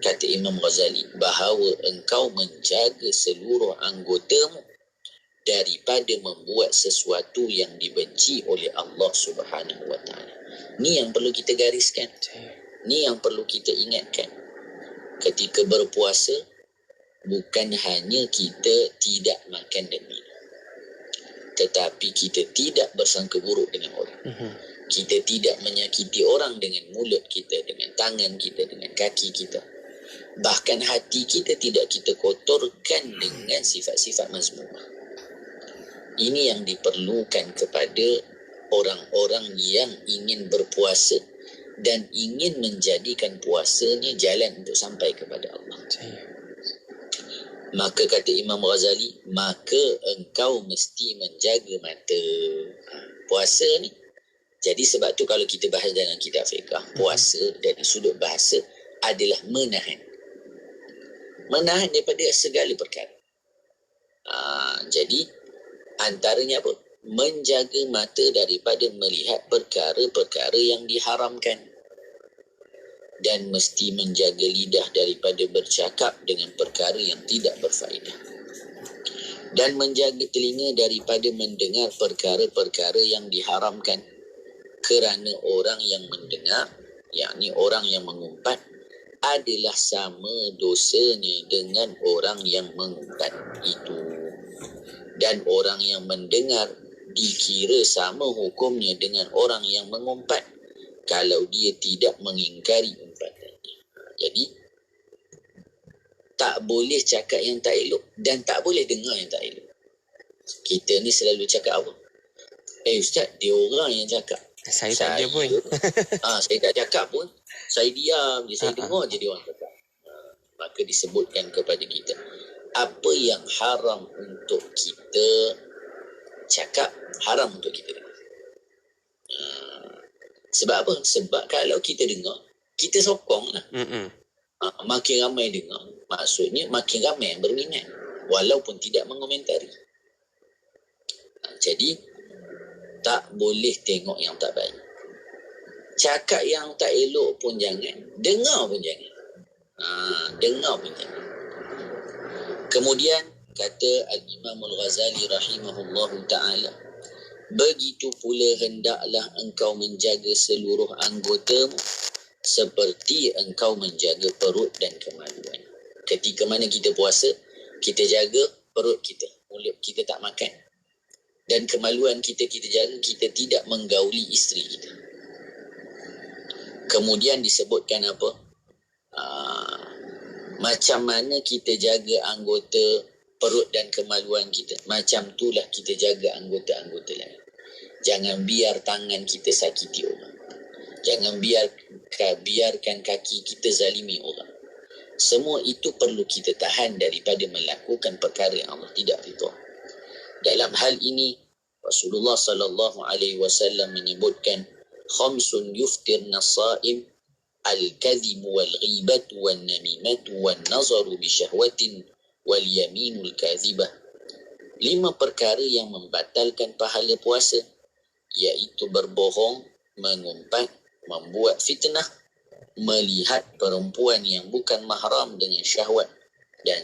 kata Imam Ghazali, bahawa engkau menjaga seluruh anggotamu daripada membuat sesuatu yang dibenci oleh Allah Subhanahu wa taala. Ni yang perlu kita gariskan. Ni yang perlu kita ingatkan. Ketika berpuasa, bukan hanya kita tidak makan dan minum, tetapi kita tidak bersangka buruk dengan orang. Kita tidak menyakiti orang dengan mulut kita, dengan tangan kita, dengan kaki kita. Bahkan hati kita tidak kita kotorkan dengan sifat-sifat mazmumah. Ini yang diperlukan kepada orang-orang yang ingin berpuasa dan ingin menjadikan puasanya jalan untuk sampai kepada Allah. Maka kata Imam Ghazali, maka engkau mesti menjaga mata. Puasa ni. Jadi sebab tu kalau kita bahas dalam kitab fiqh, puasa dari sudut bahasa adalah menahan. Menahan daripada segala perkara. Jadi antaranya apa? Menjaga mata daripada melihat perkara-perkara yang diharamkan. Dan mesti menjaga lidah daripada bercakap dengan perkara yang tidak berfaedah. Dan menjaga telinga daripada mendengar perkara-perkara yang diharamkan. Kerana orang yang mendengar, yakni orang yang mengumpat, adalah sama dosanya dengan orang yang mengumpat itu. Dan orang yang mendengar dikira sama hukumnya dengan orang yang mengumpat kalau dia tidak mengingkari umpatannya. Jadi tak boleh cakap yang tak elok dan tak boleh dengar yang tak elok. Kita ni selalu cakap apa? Ustaz, dia orang yang cakap. Saya tak ada pun. Saya tak cakap pun. Saya diam je, saya dengar je dia orang cakap. Maka disebutkan kepada kita, apa yang haram untuk kita cakap, haram untuk kita dengar. Sebab apa? Sebab kalau kita dengar, kita sokong lah. makin ramai dengar. Maksudnya makin ramai yang berminat walaupun tidak mengomentari. Jadi tak boleh tengok yang tak baik. Cakap yang tak elok pun jangan. Dengar pun jangan. Dengar pun jangan. Kemudian kata Al-Imam Al-Ghazali rahimahullahu ta'ala, begitu pula hendaklah engkau menjaga seluruh anggotamu seperti engkau menjaga perut dan kemaluan. Ketika mana kita puasa, kita jaga perut kita, mulut kita tak makan. Dan kemaluan kita jaga, kita tidak menggauli isteri kita. Kemudian disebutkan apa? Macam mana kita jaga anggota perut dan kemaluan kita, macam itulah kita jaga anggota-anggota lain. Jangan biar tangan kita sakiti orang. Jangan biarkan kaki kita zalimi orang. Semua itu perlu kita tahan daripada melakukan perkara yang Allah tidak ridha. Dalam hal ini Rasulullah sallallahu alaihi wasallam menyebutkan khamsun yuftirna as-saim al-kadhib wal-ghibah wan-namimah wan-nazar bi syahwatin wal-yaminul kadhibah. 5 perkara yang membatalkan pahala puasa, iaitu berbohong, mengumpat, membuat fitnah, melihat perempuan yang bukan mahram dengan syahwat, dan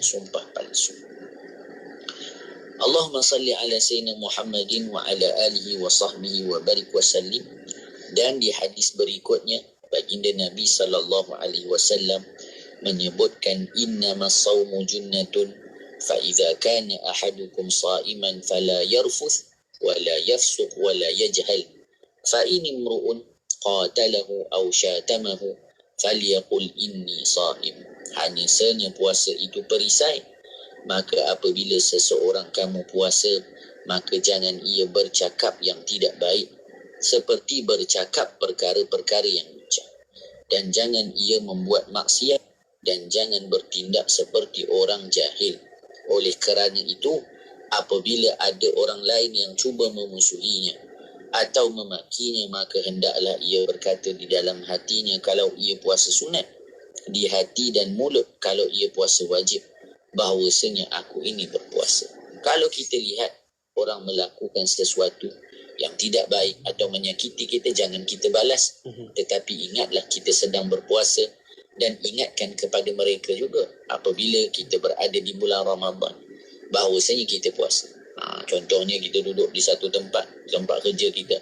sumpah palsu. Allahumma salli ala sayyidina Muhammadin wa ala alihi wa sahbihi wa barik wa sallim. Dan di hadis berikutnya baginda Nabi sallallahu alaihi wasallam menyebutkan innamas sawmu junnatun fa idza kana ahadukum sha'iman fala yarfuth wa la yafsuq wa la yajhal fa in imru'un qatalahu aw syatamahu falyaqul inni sha'im. Hanya puasa itu perisai, maka apabila seseorang kamu puasa, maka jangan ia bercakap yang tidak baik seperti bercakap perkara-perkara yang lucah, dan jangan ia membuat maksiat, dan jangan bertindak seperti orang jahil. Oleh kerana itu, apabila ada orang lain yang cuba memusuhinya atau memakinya, maka hendaklah ia berkata di dalam hatinya kalau ia puasa sunat, di hati dan mulut kalau ia puasa wajib, bahawasanya aku ini berpuasa. Kalau kita lihat orang melakukan sesuatu yang tidak baik atau menyakiti kita, jangan kita balas. Tetapi ingatlah kita sedang berpuasa, dan ingatkan kepada mereka juga apabila kita berada di bulan Ramadan bahawasanya kita puasa. Contohnya kita duduk di satu tempat kerja kita,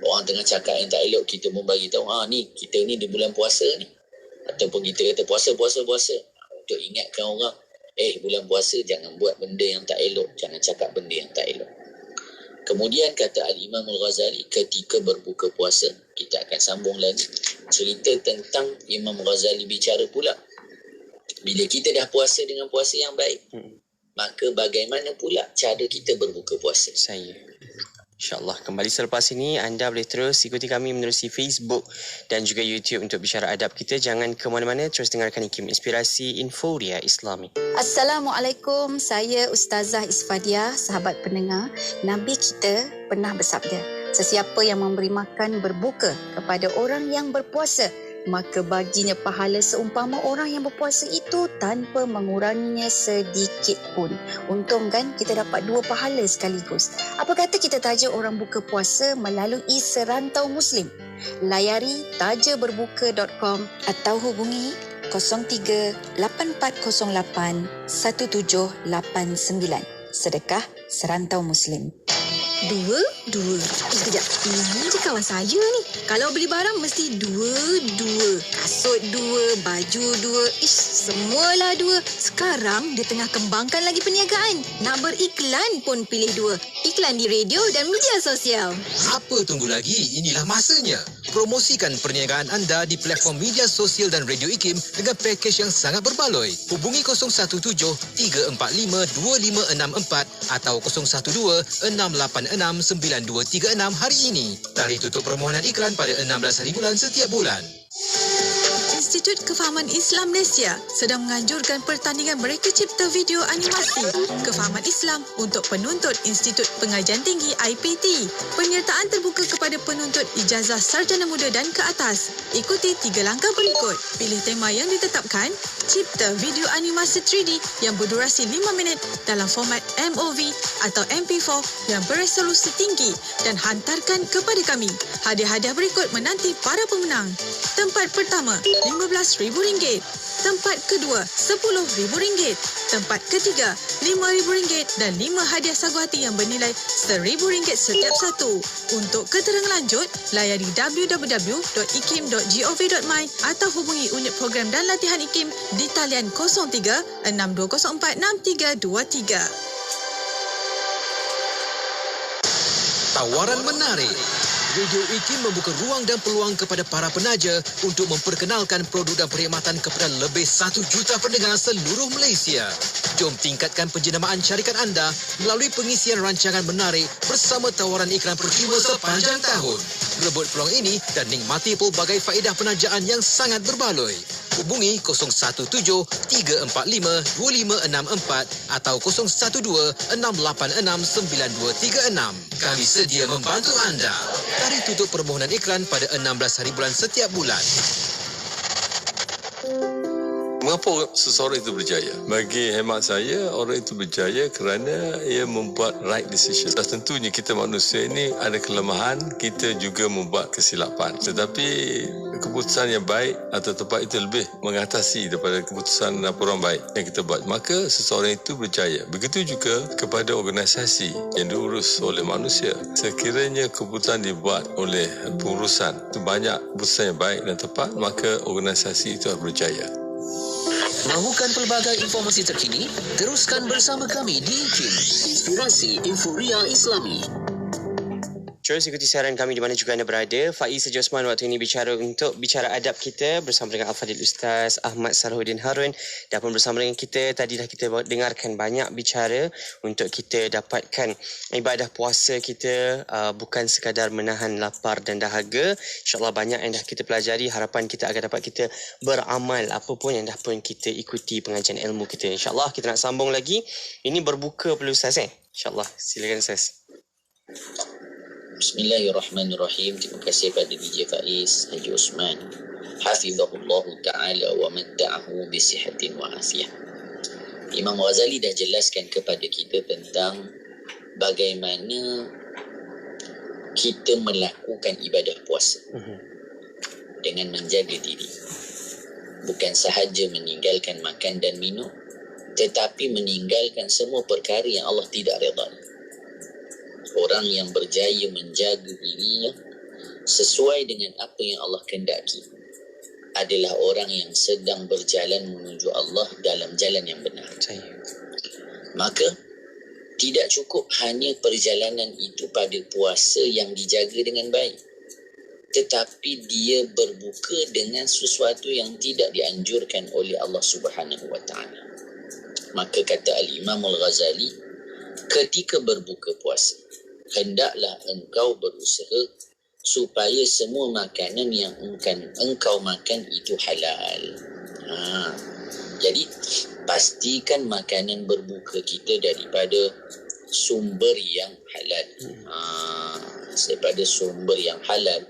orang tengah cakap yang tak elok, kita pun bagi tahu, ni kita ni di bulan puasa ni, ataupun kita kata puasa untuk ingatkan orang, bulan puasa jangan buat benda yang tak elok, jangan cakap benda yang tak elok. Kemudian kata Al-Imam Al-Ghazali, ketika berbuka puasa, kita akan sambung lagi cerita tentang Imam Ghazali bicara pula, bila kita dah puasa dengan puasa yang baik, maka bagaimana pula cara kita berbuka puasa? InsyaAllah kembali selepas ini. Anda boleh terus ikuti kami menerusi Facebook dan juga YouTube untuk bicara adab kita. Jangan ke mana-mana, terus dengarkan IKIM Inspirasi Inforia Islami. Assalamualaikum, saya Ustazah Isfadiah, sahabat pendengar. Nabi kita pernah bersabda, sesiapa yang memberi makan berbuka kepada orang yang berpuasa, maka baginya pahala seumpama orang yang berpuasa itu tanpa menguranginya sedikit pun. Untung kan kita dapat 2 pahala sekaligus. Apa kata kita taja orang buka puasa melalui Serantau Muslim? Layari tajaberbuka.com atau hubungi 03-8408-1789. Sedekah Serantau Muslim. Dua. Sekejap. Ini je kawan saya ni. Kalau beli barang mesti dua. Kasut 2, baju 2. Semualah 2. Sekarang dia tengah kembangkan lagi perniagaan. Nak beriklan pun pilih 2. Iklan di radio dan media sosial. Apa tunggu lagi? Inilah masanya. Promosikan perniagaan anda di platform media sosial dan radio IKIM dengan pakej yang sangat berbaloi. Hubungi 017-345-2564 atau 012-686-9236 hari ini. Tarikh tutup permohonan iklan pada 16 hari bulan setiap bulan. Institut Kefahaman Islam Malaysia sedang menganjurkan pertandingan mereka cipta video animasi Kefahaman Islam untuk penuntut Institut Pengajian Tinggi IPT. Penyertaan terbuka kepada penuntut ijazah sarjana muda dan ke atas. Ikuti 3 langkah berikut. Pilih tema yang ditetapkan, cipta video animasi 3D yang berdurasi 5 minit dalam format MOV atau MP4 yang beresolusi tinggi dan hantarkan kepada kami. Hadiah-hadiah berikut menanti para pemenang. Tempat pertama, RM15,000. Tempat kedua, RM10,000. Tempat ketiga, RM5,000 dan 5 hadiah sagu hati yang bernilai RM1,000 setiap satu. Untuk keterangan lanjut, layari www.ikim.gov.my atau hubungi unit program dan latihan IKIM di talian 03 6204 6323. Tawaran menarik. Radio IKIM membuka ruang dan peluang kepada para penaja untuk memperkenalkan produk dan perkhidmatan kepada lebih 1 juta pendengar seluruh Malaysia. Jom tingkatkan penjenamaan syarikat anda melalui pengisian rancangan menarik bersama tawaran iklan percuma sepanjang tahun. Rebut peluang ini dan nikmati pelbagai faedah penajaan yang sangat berbaloi. Hubungi 017-345-2564 atau 012-686-9236. Kami sedia membantu anda. Tarikh tutup permohonan iklan pada 16 hari bulan setiap bulan. Mengapa seseorang itu berjaya? Bagi hemat saya, orang itu berjaya kerana ia membuat right decision. Dan tentunya kita manusia ini ada kelemahan, kita juga membuat kesilapan. Tetapi keputusan yang baik atau tepat itu lebih mengatasi daripada keputusan orang baik yang kita buat. Maka seseorang itu berjaya. Begitu juga kepada organisasi yang diurus oleh manusia. Sekiranya keputusan dibuat oleh pengurusan itu banyak keputusan yang baik dan tepat, maka organisasi itu akan berjaya. Mahukan pelbagai informasi terkini? Teruskan bersama kami di IKIM, Inspirasi Inforia Islami. Terus ikuti siaran kami di mana juga anda berada. Faiz Haji Osman waktu ini bicara adab kita bersama dengan Al-Fadhil Ustaz Ahmad Salahuddin Harun. Dan pun bersama dengan kita, tadi dah kita dengarkan banyak bicara untuk kita dapatkan ibadah puasa kita bukan sekadar menahan lapar dan dahaga. InsyaAllah banyak yang dah kita pelajari. Harapan kita agar dapat kita beramal apa pun yang dah pun kita ikuti pengajian ilmu kita. InsyaAllah kita nak sambung lagi. Ini berbuka perlu Ustaz InsyaAllah. Silakan Ustaz. Bismillahirrahmanirrahim. Terima kasih pada DJ Faiz Haji Osman. Hafizahullah ta'ala wa matta'ahu bisihatin wa afiyah. Imam Ghazali dah jelaskan kepada kita tentang bagaimana kita melakukan ibadah puasa dengan menjaga diri. Bukan sahaja meninggalkan makan dan minum, tetapi meninggalkan semua perkara yang Allah tidak redha. Orang yang berjaya menjaga dirinya sesuai dengan apa yang Allah kehendaki adalah orang yang sedang berjalan menuju Allah dalam jalan yang benar. Maka tidak cukup hanya perjalanan itu pada puasa yang dijaga dengan baik, tetapi dia berbuka dengan sesuatu yang tidak dianjurkan oleh Allah Subhanahu wa taala. Maka kata Al-Imam Al-Ghazali, ketika berbuka puasa, hendaklah engkau berusaha supaya semua makanan yang engkau makan itu halal. Jadi pastikan makanan berbuka kita daripada sumber yang halal. Daripada sumber yang halal,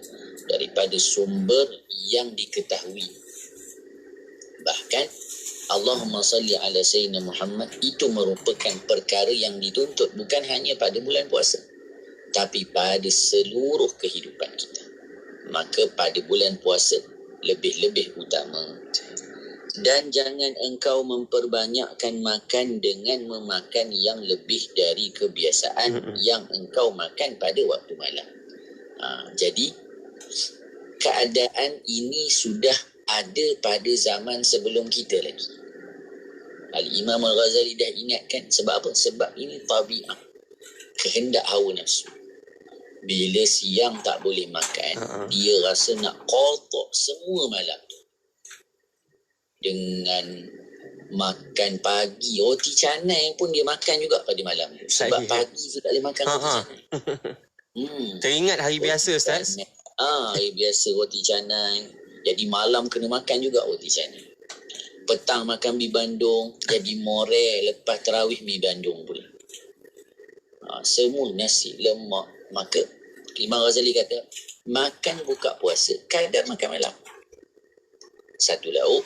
daripada sumber yang diketahui. Bahkan Allahumma salli ala Sayyidina Muhammad itu merupakan perkara yang dituntut bukan hanya pada bulan puasa, tapi pada seluruh kehidupan kita. Maka pada bulan puasa lebih-lebih utama. Dan jangan engkau memperbanyakkan makan dengan memakan yang lebih dari kebiasaan yang engkau makan pada waktu malam. Jadi keadaan ini sudah ada pada zaman sebelum kita lagi. Al-Imam Al-Ghazali dah ingatkan. Sebab apa? Sebab ini tabiat, kehendak hawa nafsu. Bila siang tak boleh makan, dia rasa nak qata semua malam tu dengan makan pagi. Roti canai pun dia makan juga pada malam tu. Sebab pagi tu tak boleh makan roti canai. Teringat hari biasa Ustaz? Hari biasa roti canai. Jadi malam kena makan juga roti canai. Petang makan mi bandung, jadi more lepas tarawih mi bandung pula. Semua nasi, lemak. Maka Imam Ghazali kata, makan buka puasa, kadar makan malam. Satu lauk,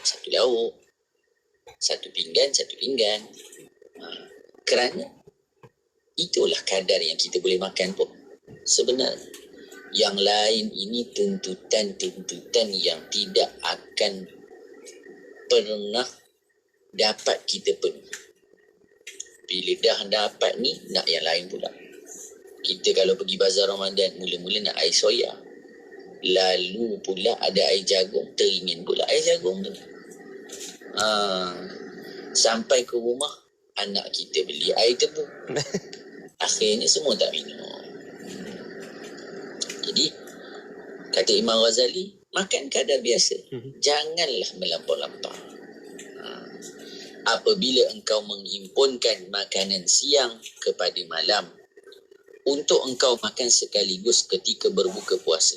satu pinggan. Kerana itulah kadar yang kita boleh makan pun. Sebenarnya yang lain ini tuntutan yang tidak akan pernah dapat kita penuhi. Bila dah dapat ni, nak yang lain pula. Kita kalau pergi bazar Ramadan, mula-mula nak air soya. Lalu pula ada air jagung, teringin pula air jagung tu. Sampai ke rumah, anak kita beli air tebu. Akhirnya semua tak minum. Jadi, kata Imam Ghazali, makan kadar biasa. Janganlah melampau-lampau. Apabila engkau menghimpunkan makanan siang kepada malam, untuk engkau makan sekaligus ketika berbuka puasa,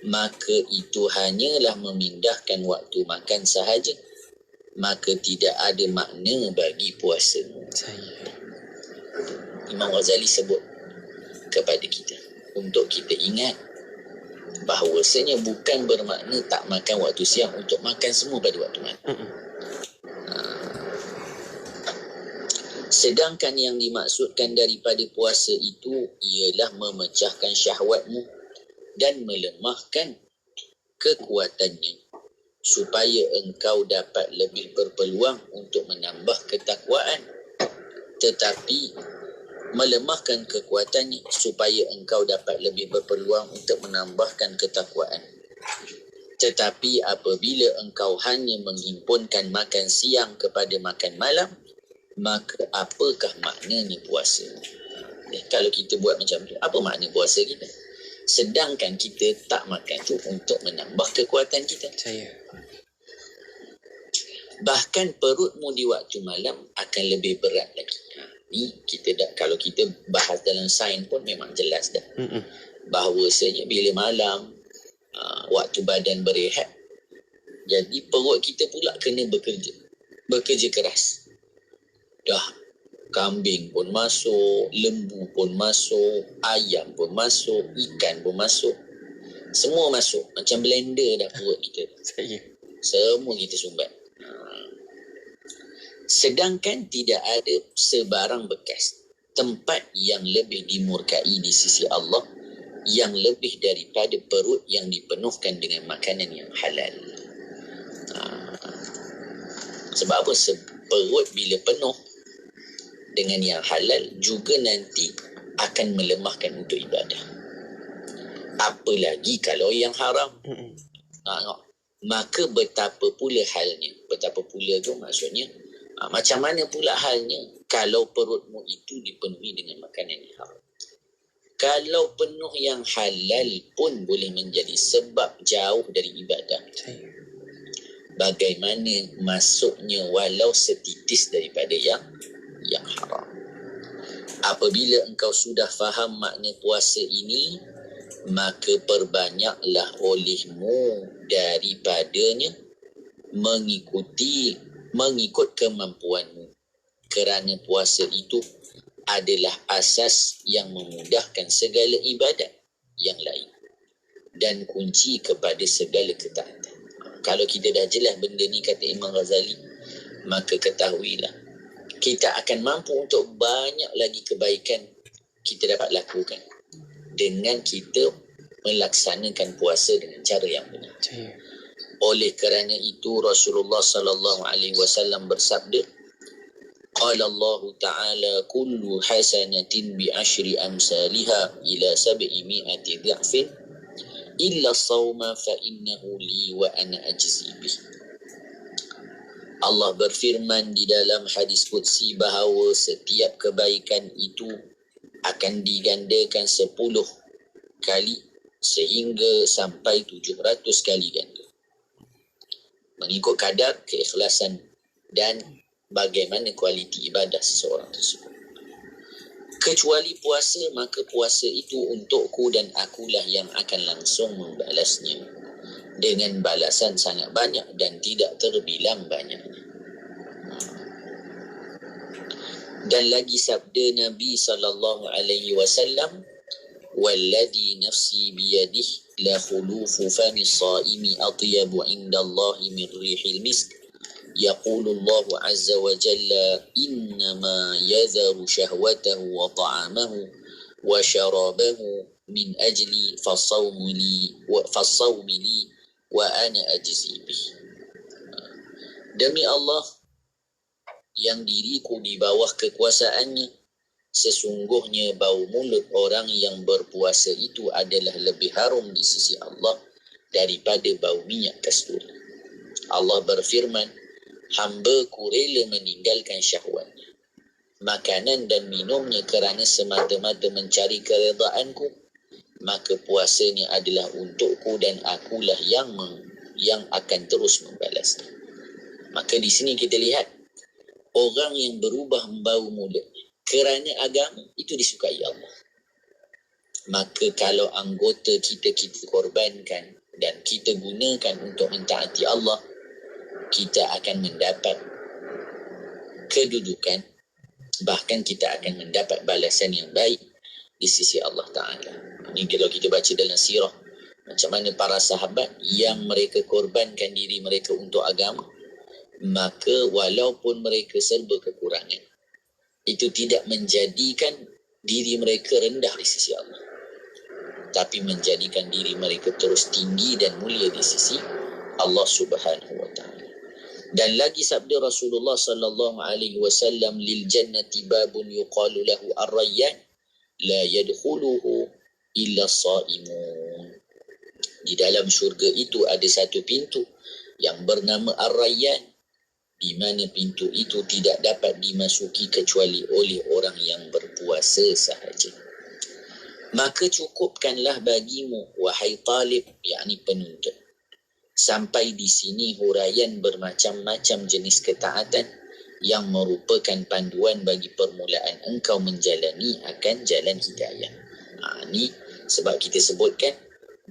maka itu hanyalah memindahkan waktu makan sahaja. Maka tidak ada makna bagi puasamu. Imam Ghazali sebut kepada kita untuk kita ingat bahawasanya bukan bermakna tak makan waktu siang untuk makan semua pada waktu malam. Sedangkan yang dimaksudkan daripada puasa itu ialah memecahkan syahwatmu dan melemahkan kekuatannya supaya engkau dapat lebih berpeluang untuk menambah ketakwaan. Tetapi melemahkan kekuatannya supaya engkau dapat lebih berpeluang untuk menambahkan ketakwaan. Tetapi apabila engkau hanya menghimpunkan makan siang kepada makan malam, maka apakah maknanya puasa? Kalau kita buat macam tu, apa makna puasa kita? Sedangkan kita tak makan tu untuk menambah kekuatan kita. Bahkan perutmu di waktu malam akan lebih berat lagi. Ni kita dah, kalau kita bahas dalam sains pun memang jelas dah. Bahawasanya bila malam, waktu badan berehat, jadi perut kita pula kena bekerja keras. Dah kambing pun masuk, lembu pun masuk, ayam pun masuk, ikan pun masuk. Semua masuk. Macam blender dah perut kita. Semua kita sumbat. Sedangkan tidak ada sebarang bekas tempat yang lebih dimurkai di sisi Allah yang lebih daripada perut yang dipenuhkan dengan makanan yang halal. Sebab apa? Perut bila penuh dengan yang halal juga nanti akan melemahkan untuk ibadah. Apalagi kalau yang haram. Maka betapa pula halnya. Betapa pula tu maksudnya, macam mana pula halnya kalau perutmu itu dipenuhi dengan makanan yang haram. Kalau penuh yang halal pun boleh menjadi sebab jauh dari ibadah. Bagaimana masuknya walau setitis daripada yang haram. Apabila engkau sudah faham makna puasa ini, maka perbanyaklah olehmu daripadanya mengikut kemampuanmu. Kerana puasa itu adalah asas yang memudahkan segala ibadat yang lain dan kunci kepada segala ketaatan. Kalau kita dah jelas benda ni, kata Imam Ghazali, maka ketahuilah kita akan mampu untuk banyak lagi kebaikan kita dapat lakukan dengan kita melaksanakan puasa dengan cara yang benar. Oleh kerana itu Rasulullah sallallahu alaihi wasallam bersabda, qala Allah Ta'ala kullu hasanatin bi asyri amsalha ila 700 dha'fin illa sawma fa innahu li wa ana ajzi bih. Allah berfirman di dalam hadis qudsi bahawa setiap kebaikan itu akan digandakan 10 kali sehingga sampai 700 kali ganda. Mengikut kadar keikhlasan dan bagaimana kualiti ibadah seseorang tersebut. Kecuali puasa, maka puasa itu untukku dan akulah yang akan langsung membalasnya. dengan balasan sangat banyak dan tidak terbilang banyaknya. Dan lagi sabda Nabi sallallahu alaihi wasallam, "Walladhi nafsi biyadihi la khulufu fami as-saimi atyabu 'inda Allah min rihil misk." Yaqulu Allah azza wa jalla, "Innama yadharu shahwatahu wa ta'amahu wa syarabahu min ajli fasawmi li wa ana ajzi bih." Demi Allah yang diriku di bawah kekuasaannya, sesungguhnya bau mulut orang yang berpuasa itu adalah lebih harum di sisi Allah daripada bau minyak kasturi. Allah berfirman, "Hamba-Ku rela meninggalkan syahwatnya, makanan dan minumnya kerana semata-mata mencari keredaanku, maka puasanya adalah untukku dan akulah yang akan terus membalasnya." Maka di sini kita lihat orang yang berubah bau mulut kerana agama itu disukai Allah. Maka kalau anggota kita korbankan dan kita gunakan untuk mentaati Allah, kita akan mendapat kedudukan, bahkan kita akan mendapat balasan yang baik di sisi Allah Ta'ala. Ini kalau kita baca dalam sirah, macam mana para sahabat yang mereka korbankan diri mereka untuk agama, maka walaupun mereka serba kekurangan, itu tidak menjadikan diri mereka rendah di sisi Allah, tapi menjadikan diri mereka terus tinggi dan mulia di sisi Allah Subhanahu wa Ta'ala. Dan lagi sabda Rasulullah sallallahu alaihi wasallam, "Lil jannati babun yuqalu lahu ar-rayyan la yadkhuluhu illa as-saimun." Di dalam syurga itu ada satu pintu yang bernama ar-rayyan, di mana pintu itu tidak dapat dimasuki kecuali oleh orang yang berpuasa sahaja. Maka cukupkanlah bagimu, wahai talib, yakni penuntut. Sampai di sini huraian bermacam-macam jenis ketaatan yang merupakan panduan bagi permulaan engkau menjalani akan jalan hidayah. Ini sebab kita sebutkan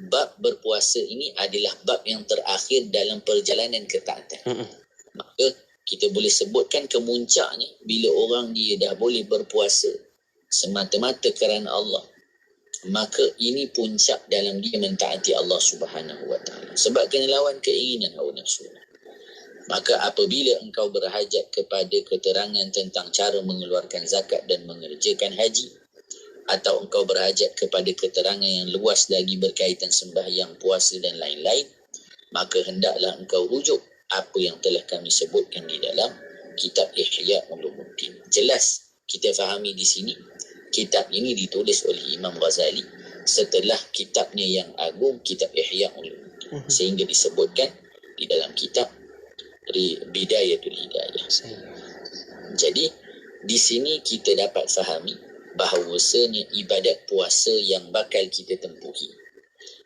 bab berpuasa ini adalah bab yang terakhir dalam perjalanan ketaatan. Maka kita boleh sebutkan kemuncaknya bila orang dia dah boleh berpuasa semata-mata kerana Allah. Maka ini puncak dalam dia mentaati Allah Subhanahu wa Ta'ala. Sebab kena lawan keinginan hawa nafsu. Maka apabila engkau berhajat kepada keterangan tentang cara mengeluarkan zakat dan mengerjakan haji, atau engkau berhajat kepada keterangan yang luas lagi berkaitan sembahyang, puasa dan lain-lain, maka hendaklah engkau rujuk apa yang telah kami sebutkan di dalam kitab Ihya Ulumuddin. Jelas kita fahami di sini, kitab ini ditulis oleh Imam Ghazali setelah kitabnya yang agung, kitab Ihya Ulumuddin. Sehingga disebutkan di dalam kitab Bidayatul Hidayah. Jadi di sini kita dapat fahami bahawasanya ibadat puasa yang bakal kita tempuhi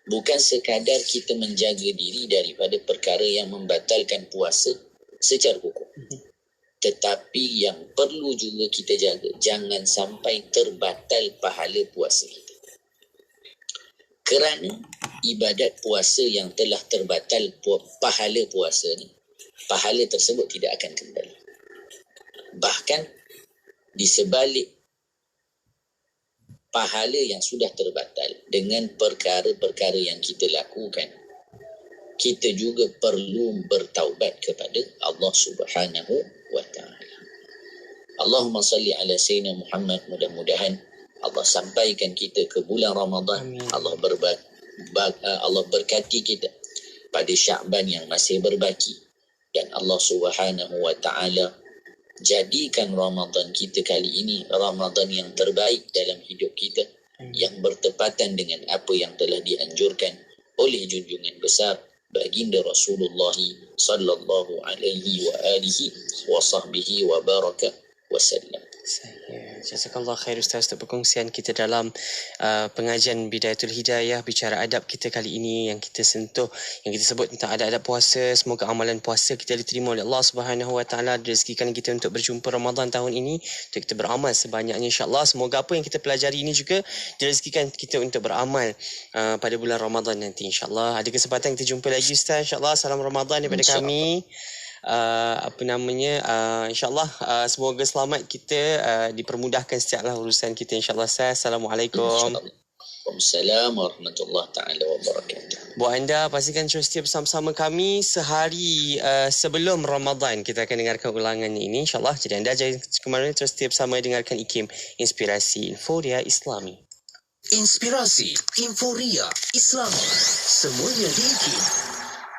bukan sekadar kita menjaga diri daripada perkara yang membatalkan puasa secara hukum. Tetapi yang perlu juga kita jaga, jangan sampai terbatal pahala puasa kita. Kerana ibadat puasa yang telah terbatal pahala puasa ni, pahala tersebut tidak akan kembali. Bahkan di sebalik pahala yang sudah terbatal dengan perkara-perkara yang kita lakukan, kita juga perlu bertaubat kepada Allah Subhanahu wa Ta'ala. Allahumma salli ala Sayyidina Muhammad. Mudah-mudahan Allah sampaikan kita ke bulan Ramadan. Allah berkati kita pada Sya'ban yang masih berbaki, dan Allah Subhanahu wa Ta'ala jadikan Ramadan kita kali ini Ramadan yang terbaik dalam hidup kita, yang bertepatan dengan apa yang telah dianjurkan oleh junjungan besar baginda Rasulullah sallallahu alaihi wa alihi wa sahbihi wa baraka wasallam. Jazakallah khair Ustaz untuk perkongsian kita dalam pengajian Bidayatul Hidayah, bicara adab kita kali ini yang kita sentuh, yang kita sebut tentang adab-adab puasa. Semoga amalan puasa kita diterima oleh Allah Subhanahu Wa Taala, direzekikan kita untuk berjumpa Ramadan tahun ini, untuk kita beramal sebanyaknya insya-Allah. Semoga apa yang kita pelajari ini juga direzekikan kita untuk beramal pada bulan Ramadan nanti insya-Allah. Ada kesempatan kita jumpa lagi Ustaz insya-Allah. Salam Ramadan daripada kami. InsyaAllah semoga selamat kita, dipermudahkan setiaplah urusan kita insyaAllah. Assalamualaikum. Waalaikumsalam warahmatullahi ta'ala wabarakatuh. Buat anda, pastikan terus setia bersama-sama kami sehari sebelum Ramadan. Kita akan dengarkan ulangannya ini insyaAllah. Jadi anda jangan kemana-mana, terus setia bersama dengarkan IKIM Inspirasi Inforia Islami. Inspirasi Inforia Islami, semuanya di IKIM.